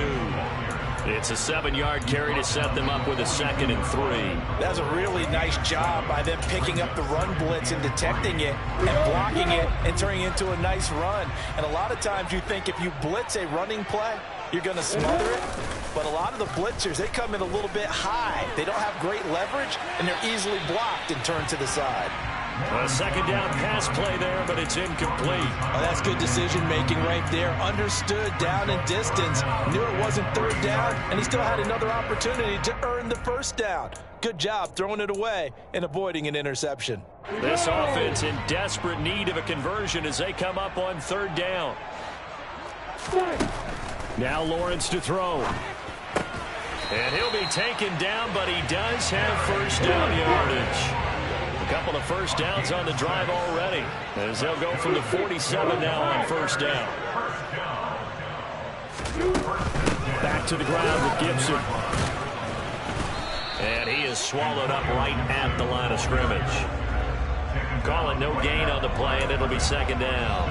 It's a 7-yard carry to set them up with a 2nd and 3. That's a really nice job by them picking up the run blitz and detecting it and blocking it and turning it into a nice run. And a lot of times you think if you blitz a running play, you're going to smother it. But a lot of the blitzers, they come in a little bit high. They don't have great leverage, and they're easily blocked and turned to the side. A 2nd down pass play there, but it's incomplete. Oh, that's good decision-making right there. Understood down and distance. Knew it wasn't 3rd down, and he still had another opportunity to earn the 1st down. Good job throwing it away and avoiding an interception. This offense in desperate need of a conversion as they come up on 3rd down. Now Lawrence to throw. And he'll be taken down, but he does have 1st down yardage. A couple of 1st downs on the drive already, as they'll go from the 47 now on 1st down. Back to the ground with Gibson. And he is swallowed up right at the line of scrimmage. Calling no gain on the play, and it'll be 2nd down.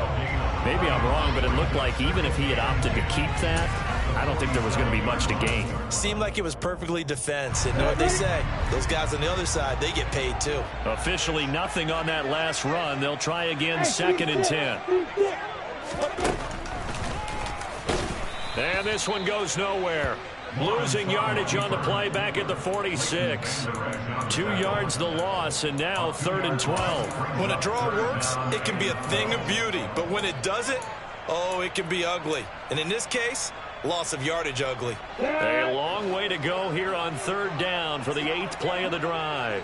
Maybe I'm wrong, but it looked like even if he had opted to keep that, I don't think there was going to be much to gain. Seemed like it was perfectly defense. And know what they say? Those guys on the other side, they get paid too. Officially nothing on that last run. They'll try again 2nd and 10. And this one goes nowhere. Losing yardage on the play back at the 46. 2 yards the loss, and now 3rd and 12. When a draw works, it can be a thing of beauty. But when it doesn't, oh, it can be ugly. And in this case, loss of yardage ugly. A long way to go here on 3rd down for the 8th play of the drive.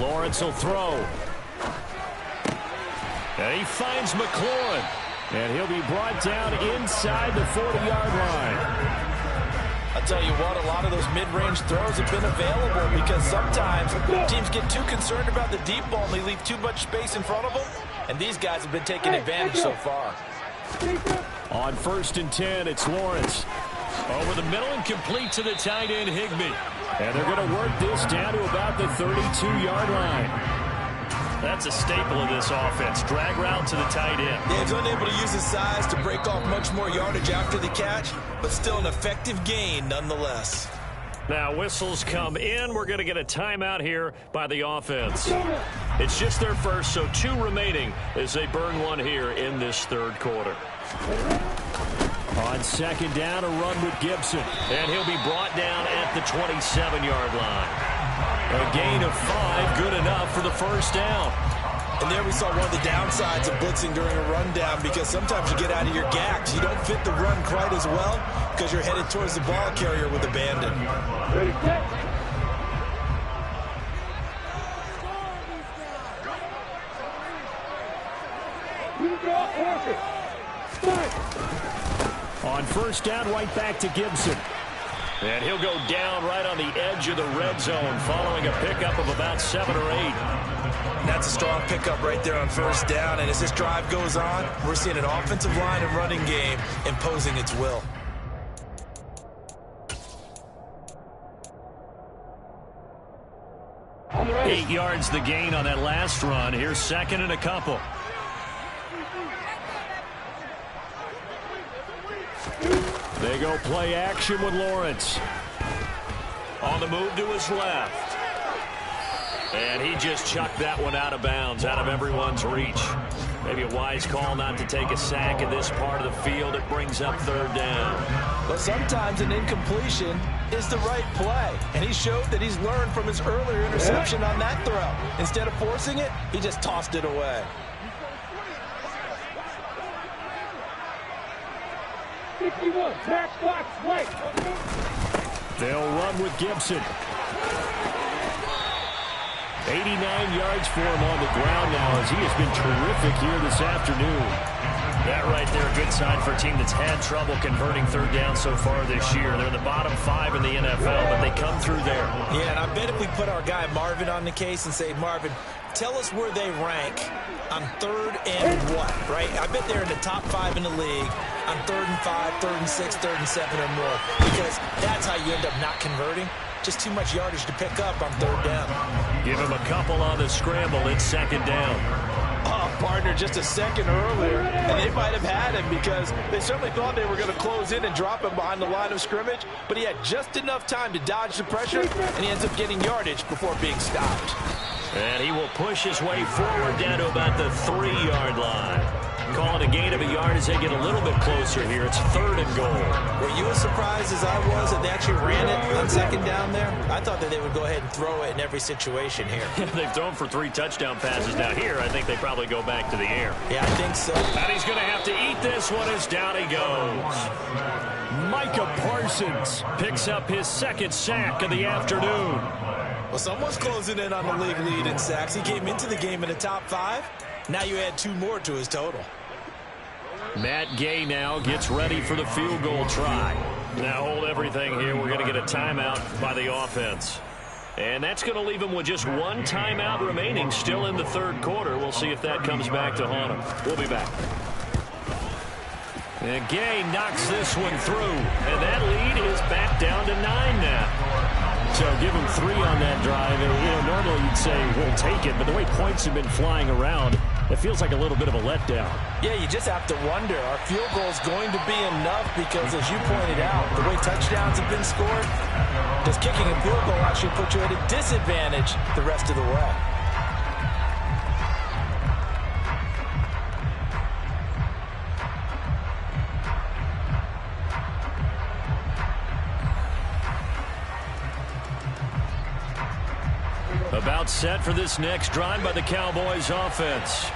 Lawrence will throw. And he finds McLaurin. And he'll be brought down inside the 40-yard line. I'll tell you what, a lot of those mid-range throws have been available because sometimes teams get too concerned about the deep ball and they leave too much space in front of them. And these guys have been taking advantage so far. On 1st and 10, it's Lawrence. Over the middle and complete to the tight end, Higbee. And they're going to work this down to about the 32-yard line. That's a staple of this offense. Drag route to the tight end. Yeah, he's unable to use his size to break off much more yardage after the catch, but still an effective gain nonetheless. Now whistles come in. We're going to get a timeout here by the offense. It's just their first, so 2 remaining as they burn one here in this 3rd quarter. On 2nd down, a run with Gibson. And he'll be brought down at the 27-yard line. A gain of 5, good enough for the 1st down. And there we saw one of the downsides of blitzing during a rundown, because sometimes you get out of your gaps. You don't fit the run quite as well because you're headed towards the ball carrier with abandon. On 1st down, right back to Gibson. And he'll go down right on the edge of the red zone following a pickup of about 7 or 8. That's a strong pickup right there on 1st down. And as this drive goes on, we're seeing an offensive line and running game imposing its will. Right. 8 yards the gain on that last run. Here's 2nd and a couple. They go play action with Lawrence. On the move to his left. And he just chucked that one out of bounds, out of everyone's reach. Maybe a wise call not to take a sack in this part of the field. It brings up 3rd down. But sometimes an incompletion is the right play. And he showed that he's learned from his earlier interception on that throw. Instead of forcing it, he just tossed it away. 61, match box, right. They'll run with Gibson. 89 yards for him on the ground now as he has been terrific here this afternoon. That right there, a good sign for a team that's had trouble converting third down so far this year. They're in the bottom 5 in the NFL, but they come through there. Yeah, and I bet if we put our guy Marvin on the case and say, Marvin, tell us where they rank on third and what, right? I bet they're in the top 5 in the league on 3rd and 5, 3rd and 6, 3rd and 7 or more, because that's how you end up not converting. Just too much yardage to pick up on third down. Give him a couple on the scramble. It's second down. Oh, partner, just a second earlier, and they might have had him because they certainly thought they were going to close in and drop him behind the line of scrimmage, but he had just enough time to dodge the pressure, and he ends up getting yardage before being stopped. And he will push his way forward down to about the 3-yard line. Call it a gain of a yard as they get a little bit closer here. It's 3rd and goal. Were you as surprised as I was that they actually ran it on second down there? I thought that they would go ahead and throw it in every situation here. They've thrown for 3 touchdown passes. Now here, I think they probably go back to the air. Yeah, I think so. And he's going to have to eat this one as down he goes. Micah Parsons picks up his 2nd sack of the afternoon. Well, someone's closing in on the league lead in sacks. He came into the game in the top 5. Now you add 2 more to his total. Matt Gay now gets ready for the field goal try. Now hold everything here. We're going to get a timeout by the offense. And that's going to leave him with just 1 timeout remaining still in the 3rd quarter. We'll see if that comes back to haunt him. We'll be back. And Gay knocks this one through. And that lead is back down to 9 now. So give him 3 on that drive. And, normally you'd say we'll take it, but the way points have been flying around, it feels like a little bit of a letdown. Yeah, you just have to wonder, are field goals going to be enough? Because as you pointed out, the way touchdowns have been scored, does kicking a field goal actually put you at a disadvantage the rest of the way? About set for this next drive by the Cowboys offense.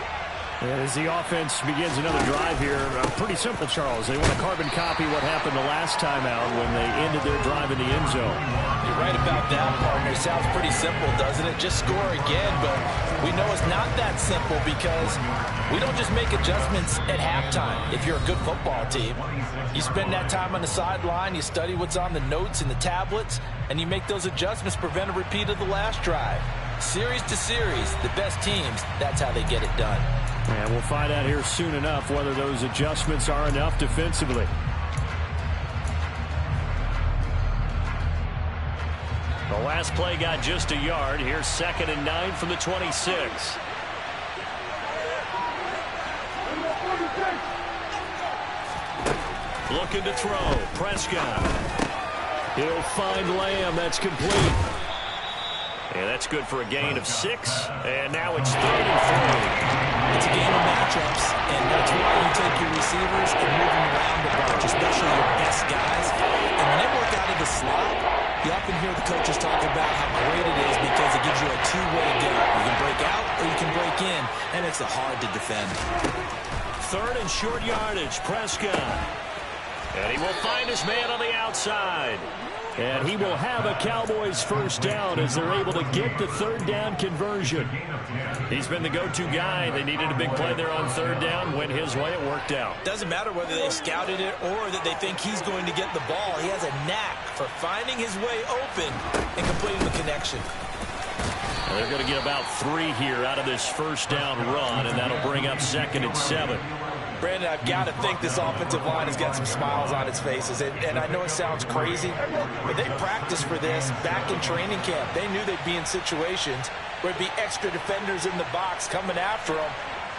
And as the offense begins another drive here, pretty simple, Charles. They want to carbon copy what happened the last time out when they ended their drive in the end zone. You're right about that, partner. Sounds pretty simple, doesn't it? Just score again, but we know it's not that simple because we don't just make adjustments at halftime. If you're a good football team, you spend that time on the sideline, you study what's on the notes and the tablets, and you make those adjustments, prevent a repeat of the last drive. Series to series, the best teams, that's how they get it done. And we'll find out here soon enough whether those adjustments are enough defensively. The last play got just a yard. Here's 2nd and 9 from the 26. Looking to throw. Prescott. He'll find Lamb. That's complete. Yeah, that's good for a gain of 6. And now it's 3rd and 3. It's a game of matchups, and that's why you take your receivers and move them around a bunch, especially your best guys. And when they work out of the slot, you often hear the coaches talk about how great it is because it gives you a 2-way go. You can break out or you can break in, and it's hard to defend. 3rd and short yardage. Prescott. And he will find his man on the outside. And he will have a Cowboys 1st down as they're able to get the 3rd down conversion. He's been the go-to guy. They needed a big play there on 3rd down. Went his way. It worked out. Doesn't matter whether they scouted it or that they think he's going to get the ball. He has a knack for finding his way open and completing the connection. Well, they're going to get about 3 here out of this 1st down run, and that'll bring up 2nd and 7. Brandon, I've got to think this offensive line has got some smiles on its faces. And I know it sounds crazy, but they practiced for this back in training camp. They knew they'd be in situations where it'd be extra defenders in the box coming after them,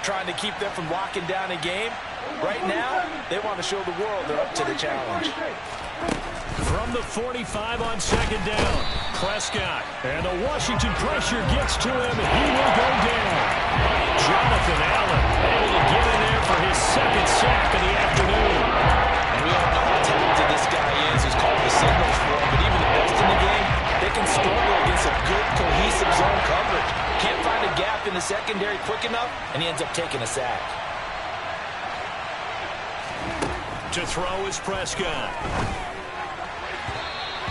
trying to keep them from locking down a game. Right now, they want to show the world they're up to the challenge. From the 45 on 2nd down, Prescott. And the Washington pressure gets to him, and he will go down. Jonathan Allen able to get in there for his 2nd sack of the afternoon. And we all know how talented this guy is. He's called the signals for him, but even the best in the game, they can struggle against a good, cohesive zone coverage. Can't find a gap in the secondary quick enough, and he ends up taking a sack. To throw is Prescott.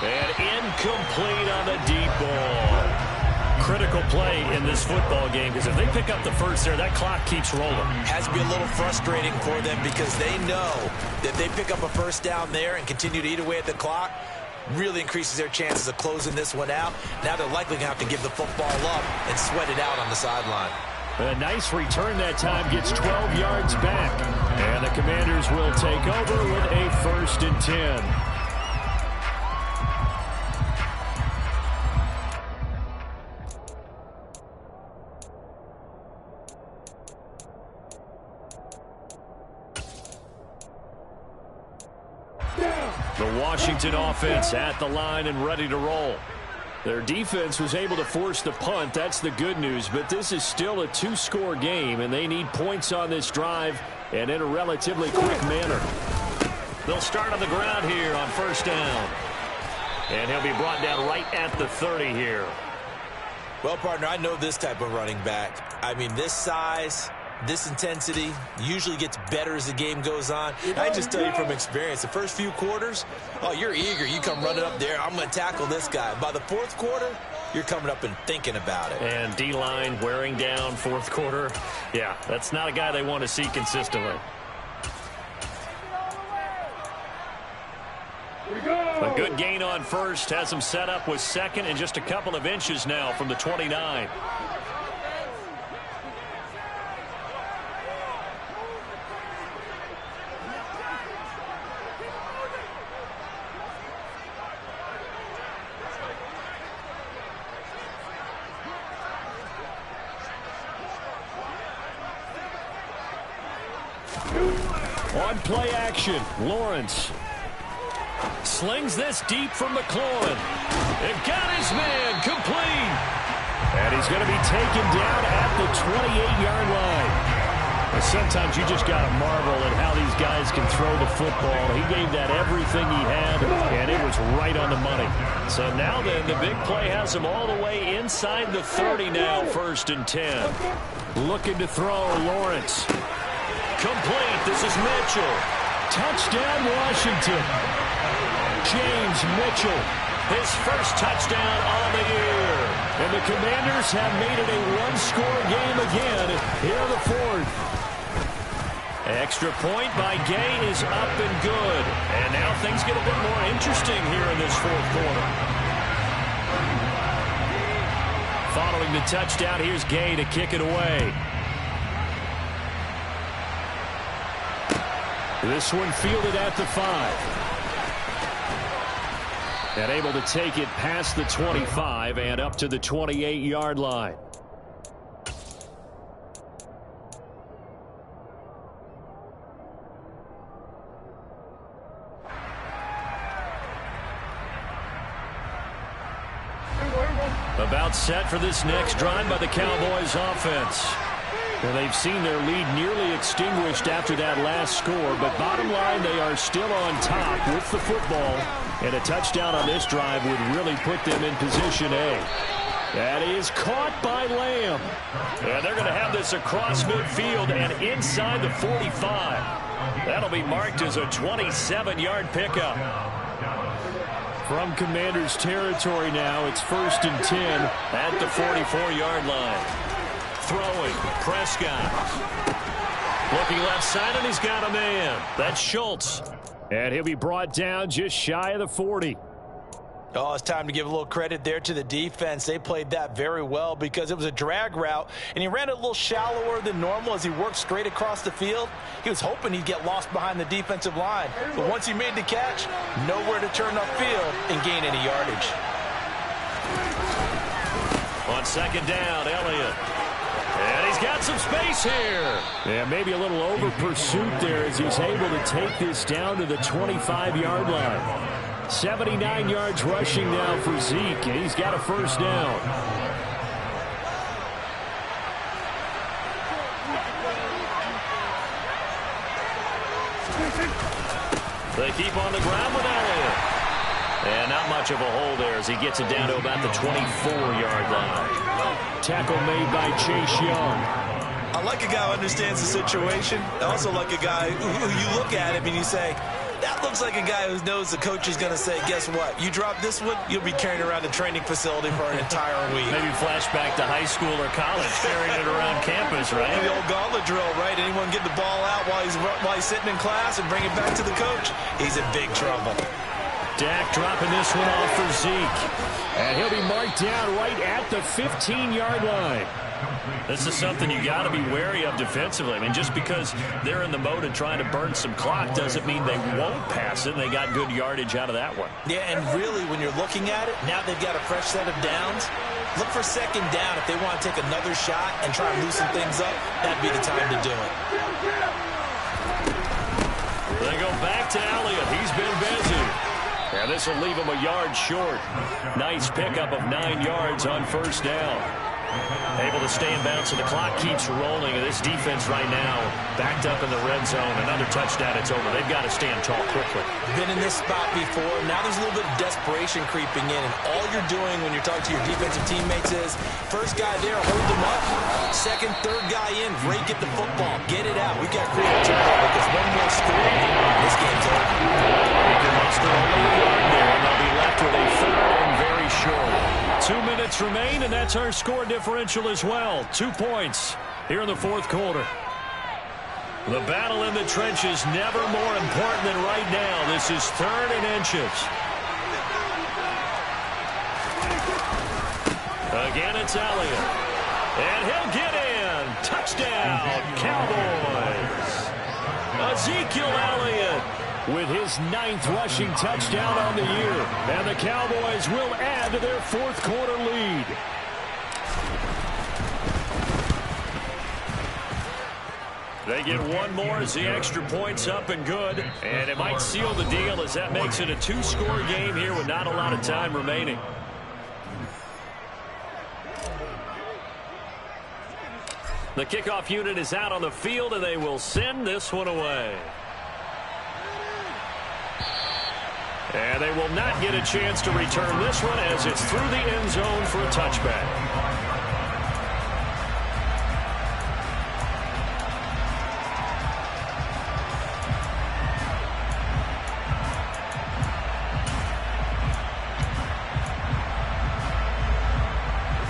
And incomplete on the deep ball. Critical play in this football game, because if they pick up the first there, that clock keeps rolling. Has to be a little frustrating for them because they know that they pick up a first down there and continue to eat away at the clock, really increases their chances of closing this one out. Now they're likely going to have to give the football up and sweat it out on the sideline. A nice return that time, gets 12 yards back. And the Commanders will take over with a 1st and 10. The Washington offense at the line and ready to roll. Their defense was able to force the punt. That's the good news. But this is still a 2-score game, and they need points on this drive and in a relatively quick manner. They'll start on the ground here on 1st down. And he'll be brought down right at the 30 here. Well, partner, I know this type of running back. I mean, this size, this intensity usually gets better as the game goes on. I just tell you from experience, the first few quarters, oh, you're eager. You come running up there, I'm going to tackle this guy. By the 4th quarter, you're coming up and thinking about it. And D-line wearing down 4th quarter. Yeah, that's not a guy they want to see consistently. A good gain on 1st, has him set up with 2nd and just a couple of inches now from the 29. On play action, Lawrence slings this deep from McLaurin. And got his man complete. And he's going to be taken down at the 28-yard line. And sometimes you just got to marvel at how these guys can throw the football. He gave that everything he had, and it was right on the money. So now then, the big play has him all the way inside the 30 now, 1st and 10. Looking to throw, Lawrence. Complete. This is Mitchell. Touchdown, Washington. James Mitchell, his first touchdown on the year. And the Commanders have made it a 1-score game again here in the 4th. Extra point by Gay is up and good. And now things get a bit more interesting here in this 4th quarter. Following the touchdown, here's Gay to kick it away. This one fielded at the 5. And able to take it past the 25 and up to the 28-yard line. About set for this next drive by the Cowboys offense. Well, they've seen their lead nearly extinguished after that last score, but bottom line, they are still on top with the football, and a touchdown on this drive would really put them in position A. That is caught by Lamb. And they're going to have this across midfield and inside the 45. That'll be marked as a 27-yard pickup. From Commanders territory now, it's 1st and 10 at the 44-yard line. Throwing, Prescott. Looking left side, and he's got a man. That's Schultz. And he'll be brought down just shy of the 40. Oh, it's time to give a little credit there to the defense. They played that very well because it was a drag route, and he ran it a little shallower than normal as he worked straight across the field. He was hoping he'd get lost behind the defensive line. But once he made the catch, nowhere to turn upfield and gain any yardage. On 2nd down, Elliott. And he's got some space here. Yeah, maybe a little over pursuit there as he's able to take this down to the 25-yard line. 79 yards rushing now for Zeke, and he's got a 1st down. They keep on the ground with Elliott. And not much of a hole there as he gets it down to about the 24-yard line. Tackle made by Chase Young. I like a guy who understands the situation. I also like a guy who you look at him and you say, that looks like a guy who knows the coach is going to say, guess what? You drop this one, you'll be carrying around the training facility for an entire week. Maybe flashback to high school or college, carrying it around campus, right? The old gauntlet drill, right? Anyone get the ball out while he's sitting in class and bring it back to the coach? He's in big trouble. Dak dropping this one off for Zeke. And he'll be marked down right at the 15-yard line. This is something you got to be wary of defensively. I mean, just because they're in the mode of trying to burn some clock doesn't mean they won't pass it. They got good yardage out of that one. Yeah, and really, when you're looking at it, now they've got a fresh set of downs. Look for second down if they want to take another shot and try and loosen things up. That'd be the time to do it. They go back to Elliott. He's been busy. And this will leave him a yard short. Nice pickup of 9 yards on first down. Able to stay in bounds, so the clock keeps rolling. And this defense right now backed up in the red zone. Another touchdown, it's over. They've got to stand tall quickly. Been in this spot before. Now there's a little bit of desperation creeping in. And all you're doing when you're talking to your defensive teammates is, first guy there, hold them up. Second, third guy in, rake at the football. Get it out. We've got to create a turnover because one more score, this game's over. They can muster only a yard there, and they'll be left with a third and very short. 2 minutes remain, and that's our score differential as well. 2 points here in the fourth quarter. The battle in the trenches never more important than right now. This is 3rd and inches. Again, it's Elliott. And he'll get in. Touchdown, Cowboys. Ezekiel Elliott with his 9th rushing touchdown on the year. And the Cowboys will add to their fourth quarter lead. They get one more as the extra point's up and good. And it might seal the deal as that makes it a 2-score game here with not a lot of time remaining. The kickoff unit is out on the field, and they will send this one away. And they will not get a chance to return this one as it's through the end zone for a touchback.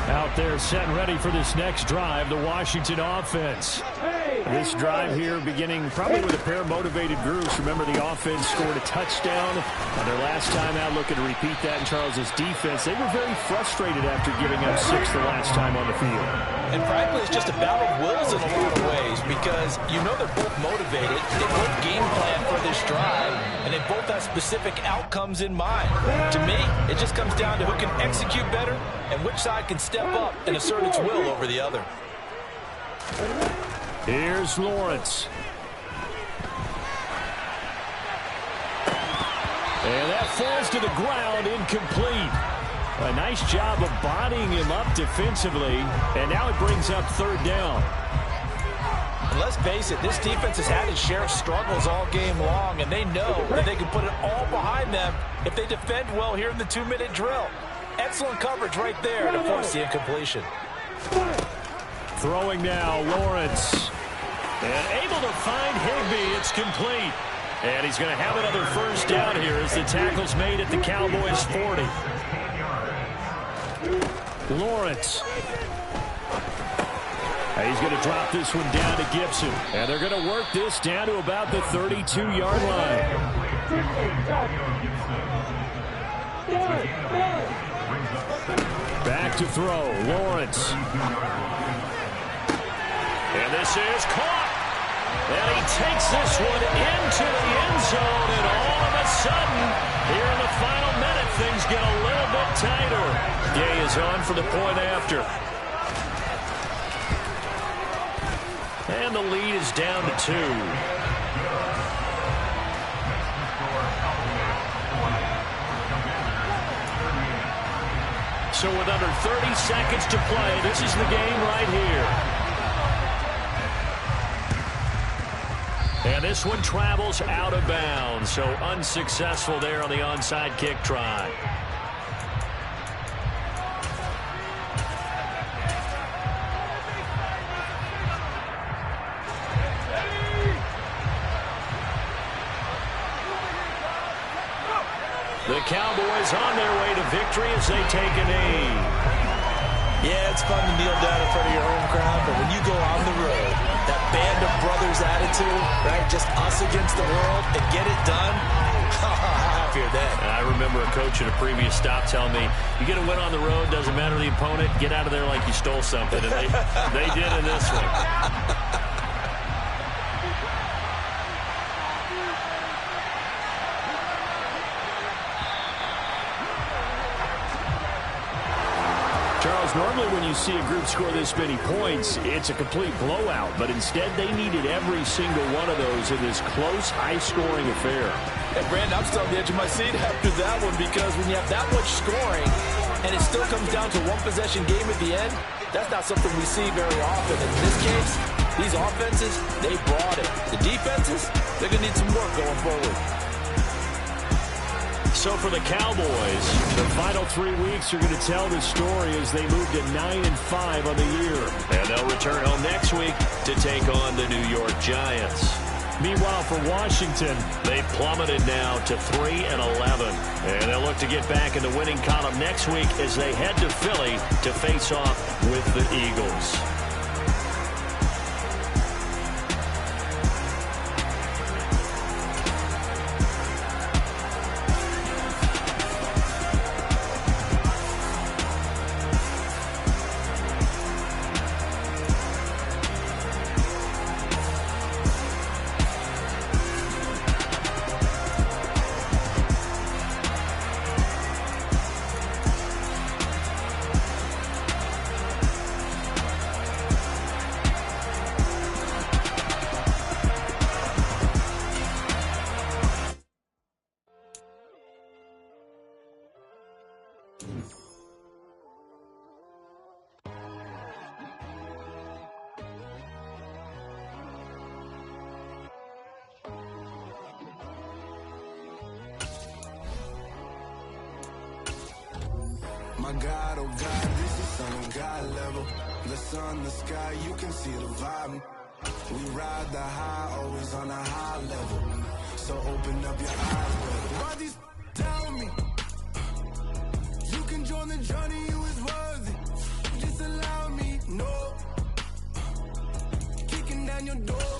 Out there set and ready for this next drive, the Washington offense. This drive here beginning probably with a pair of motivated groups. Remember, the offense scored a touchdown on their last time out. Looking to repeat that in Charles's defense. They were very frustrated after giving up 6 the last time on the field. And frankly, it's just a battle of wills in a lot of ways because you know they're both motivated. They both game plan for this drive, and they both have specific outcomes in mind. To me, it just comes down to who can execute better and which side can step up and assert its will over the other. Here's Lawrence. And that falls to the ground, incomplete. A nice job of bodying him up defensively, and now it brings up 3rd down. And let's face it, this defense has had its share of struggles all game long, and they know that they can put it all behind them if they defend well here in the 2-minute drill. Excellent coverage right there to force the incompletion. Throwing now, Lawrence. And able to find Higbee. It's complete. And he's going to have another first down here as the tackle's made at the Cowboys' 40. Lawrence. He's going to drop this one down to Gibson. And they're going to work this down to about the 32-yard line. Back to throw, Lawrence. And this is caught. And he takes this one into the end zone. And all of a sudden, here in the final minute, things get a little bit tighter. Gay is on for the point after. And the lead is down to 2. So with under 30 seconds to play, this is the game right here. And this one travels out of bounds, so unsuccessful there on the onside kick try. Cowboys on their way to victory as they take a knee. Yeah, it's fun to kneel down in front of your home crowd, but when you go on the road, that band of brothers attitude, right, just us against the world, and get it done, how happier then. I remember a coach at a previous stop telling me, you get a win on the road, doesn't matter the opponent, get out of there like you stole something, and they did in this one. Charles, normally when you see a group score this many points, it's a complete blowout. But instead, they needed every single one of those in this close, high-scoring affair. And, Brandon, I'm still on the edge of my seat after that one because when you have that much scoring and it still comes down to one-possession game at the end, that's not something we see very often. In this case, these offenses, they brought it. The defenses, they're going to need some work going forward. So for the Cowboys, the final 3 weeks are going to tell the story as they move to 9-5 on the year. And they'll return home next week to take on the New York Giants. Meanwhile, for Washington, they've plummeted now to 3-11. And they'll look to get back in the winning column next week as they head to Philly to face off with the Eagles. My God, oh God, this is on God level. The sun, the sky, you can see the vibe. We ride the high, always on a high level. So open up your eyes, brother. Why these tell me? You can join the journey, you is worthy. Just allow me, no. Kicking down your door.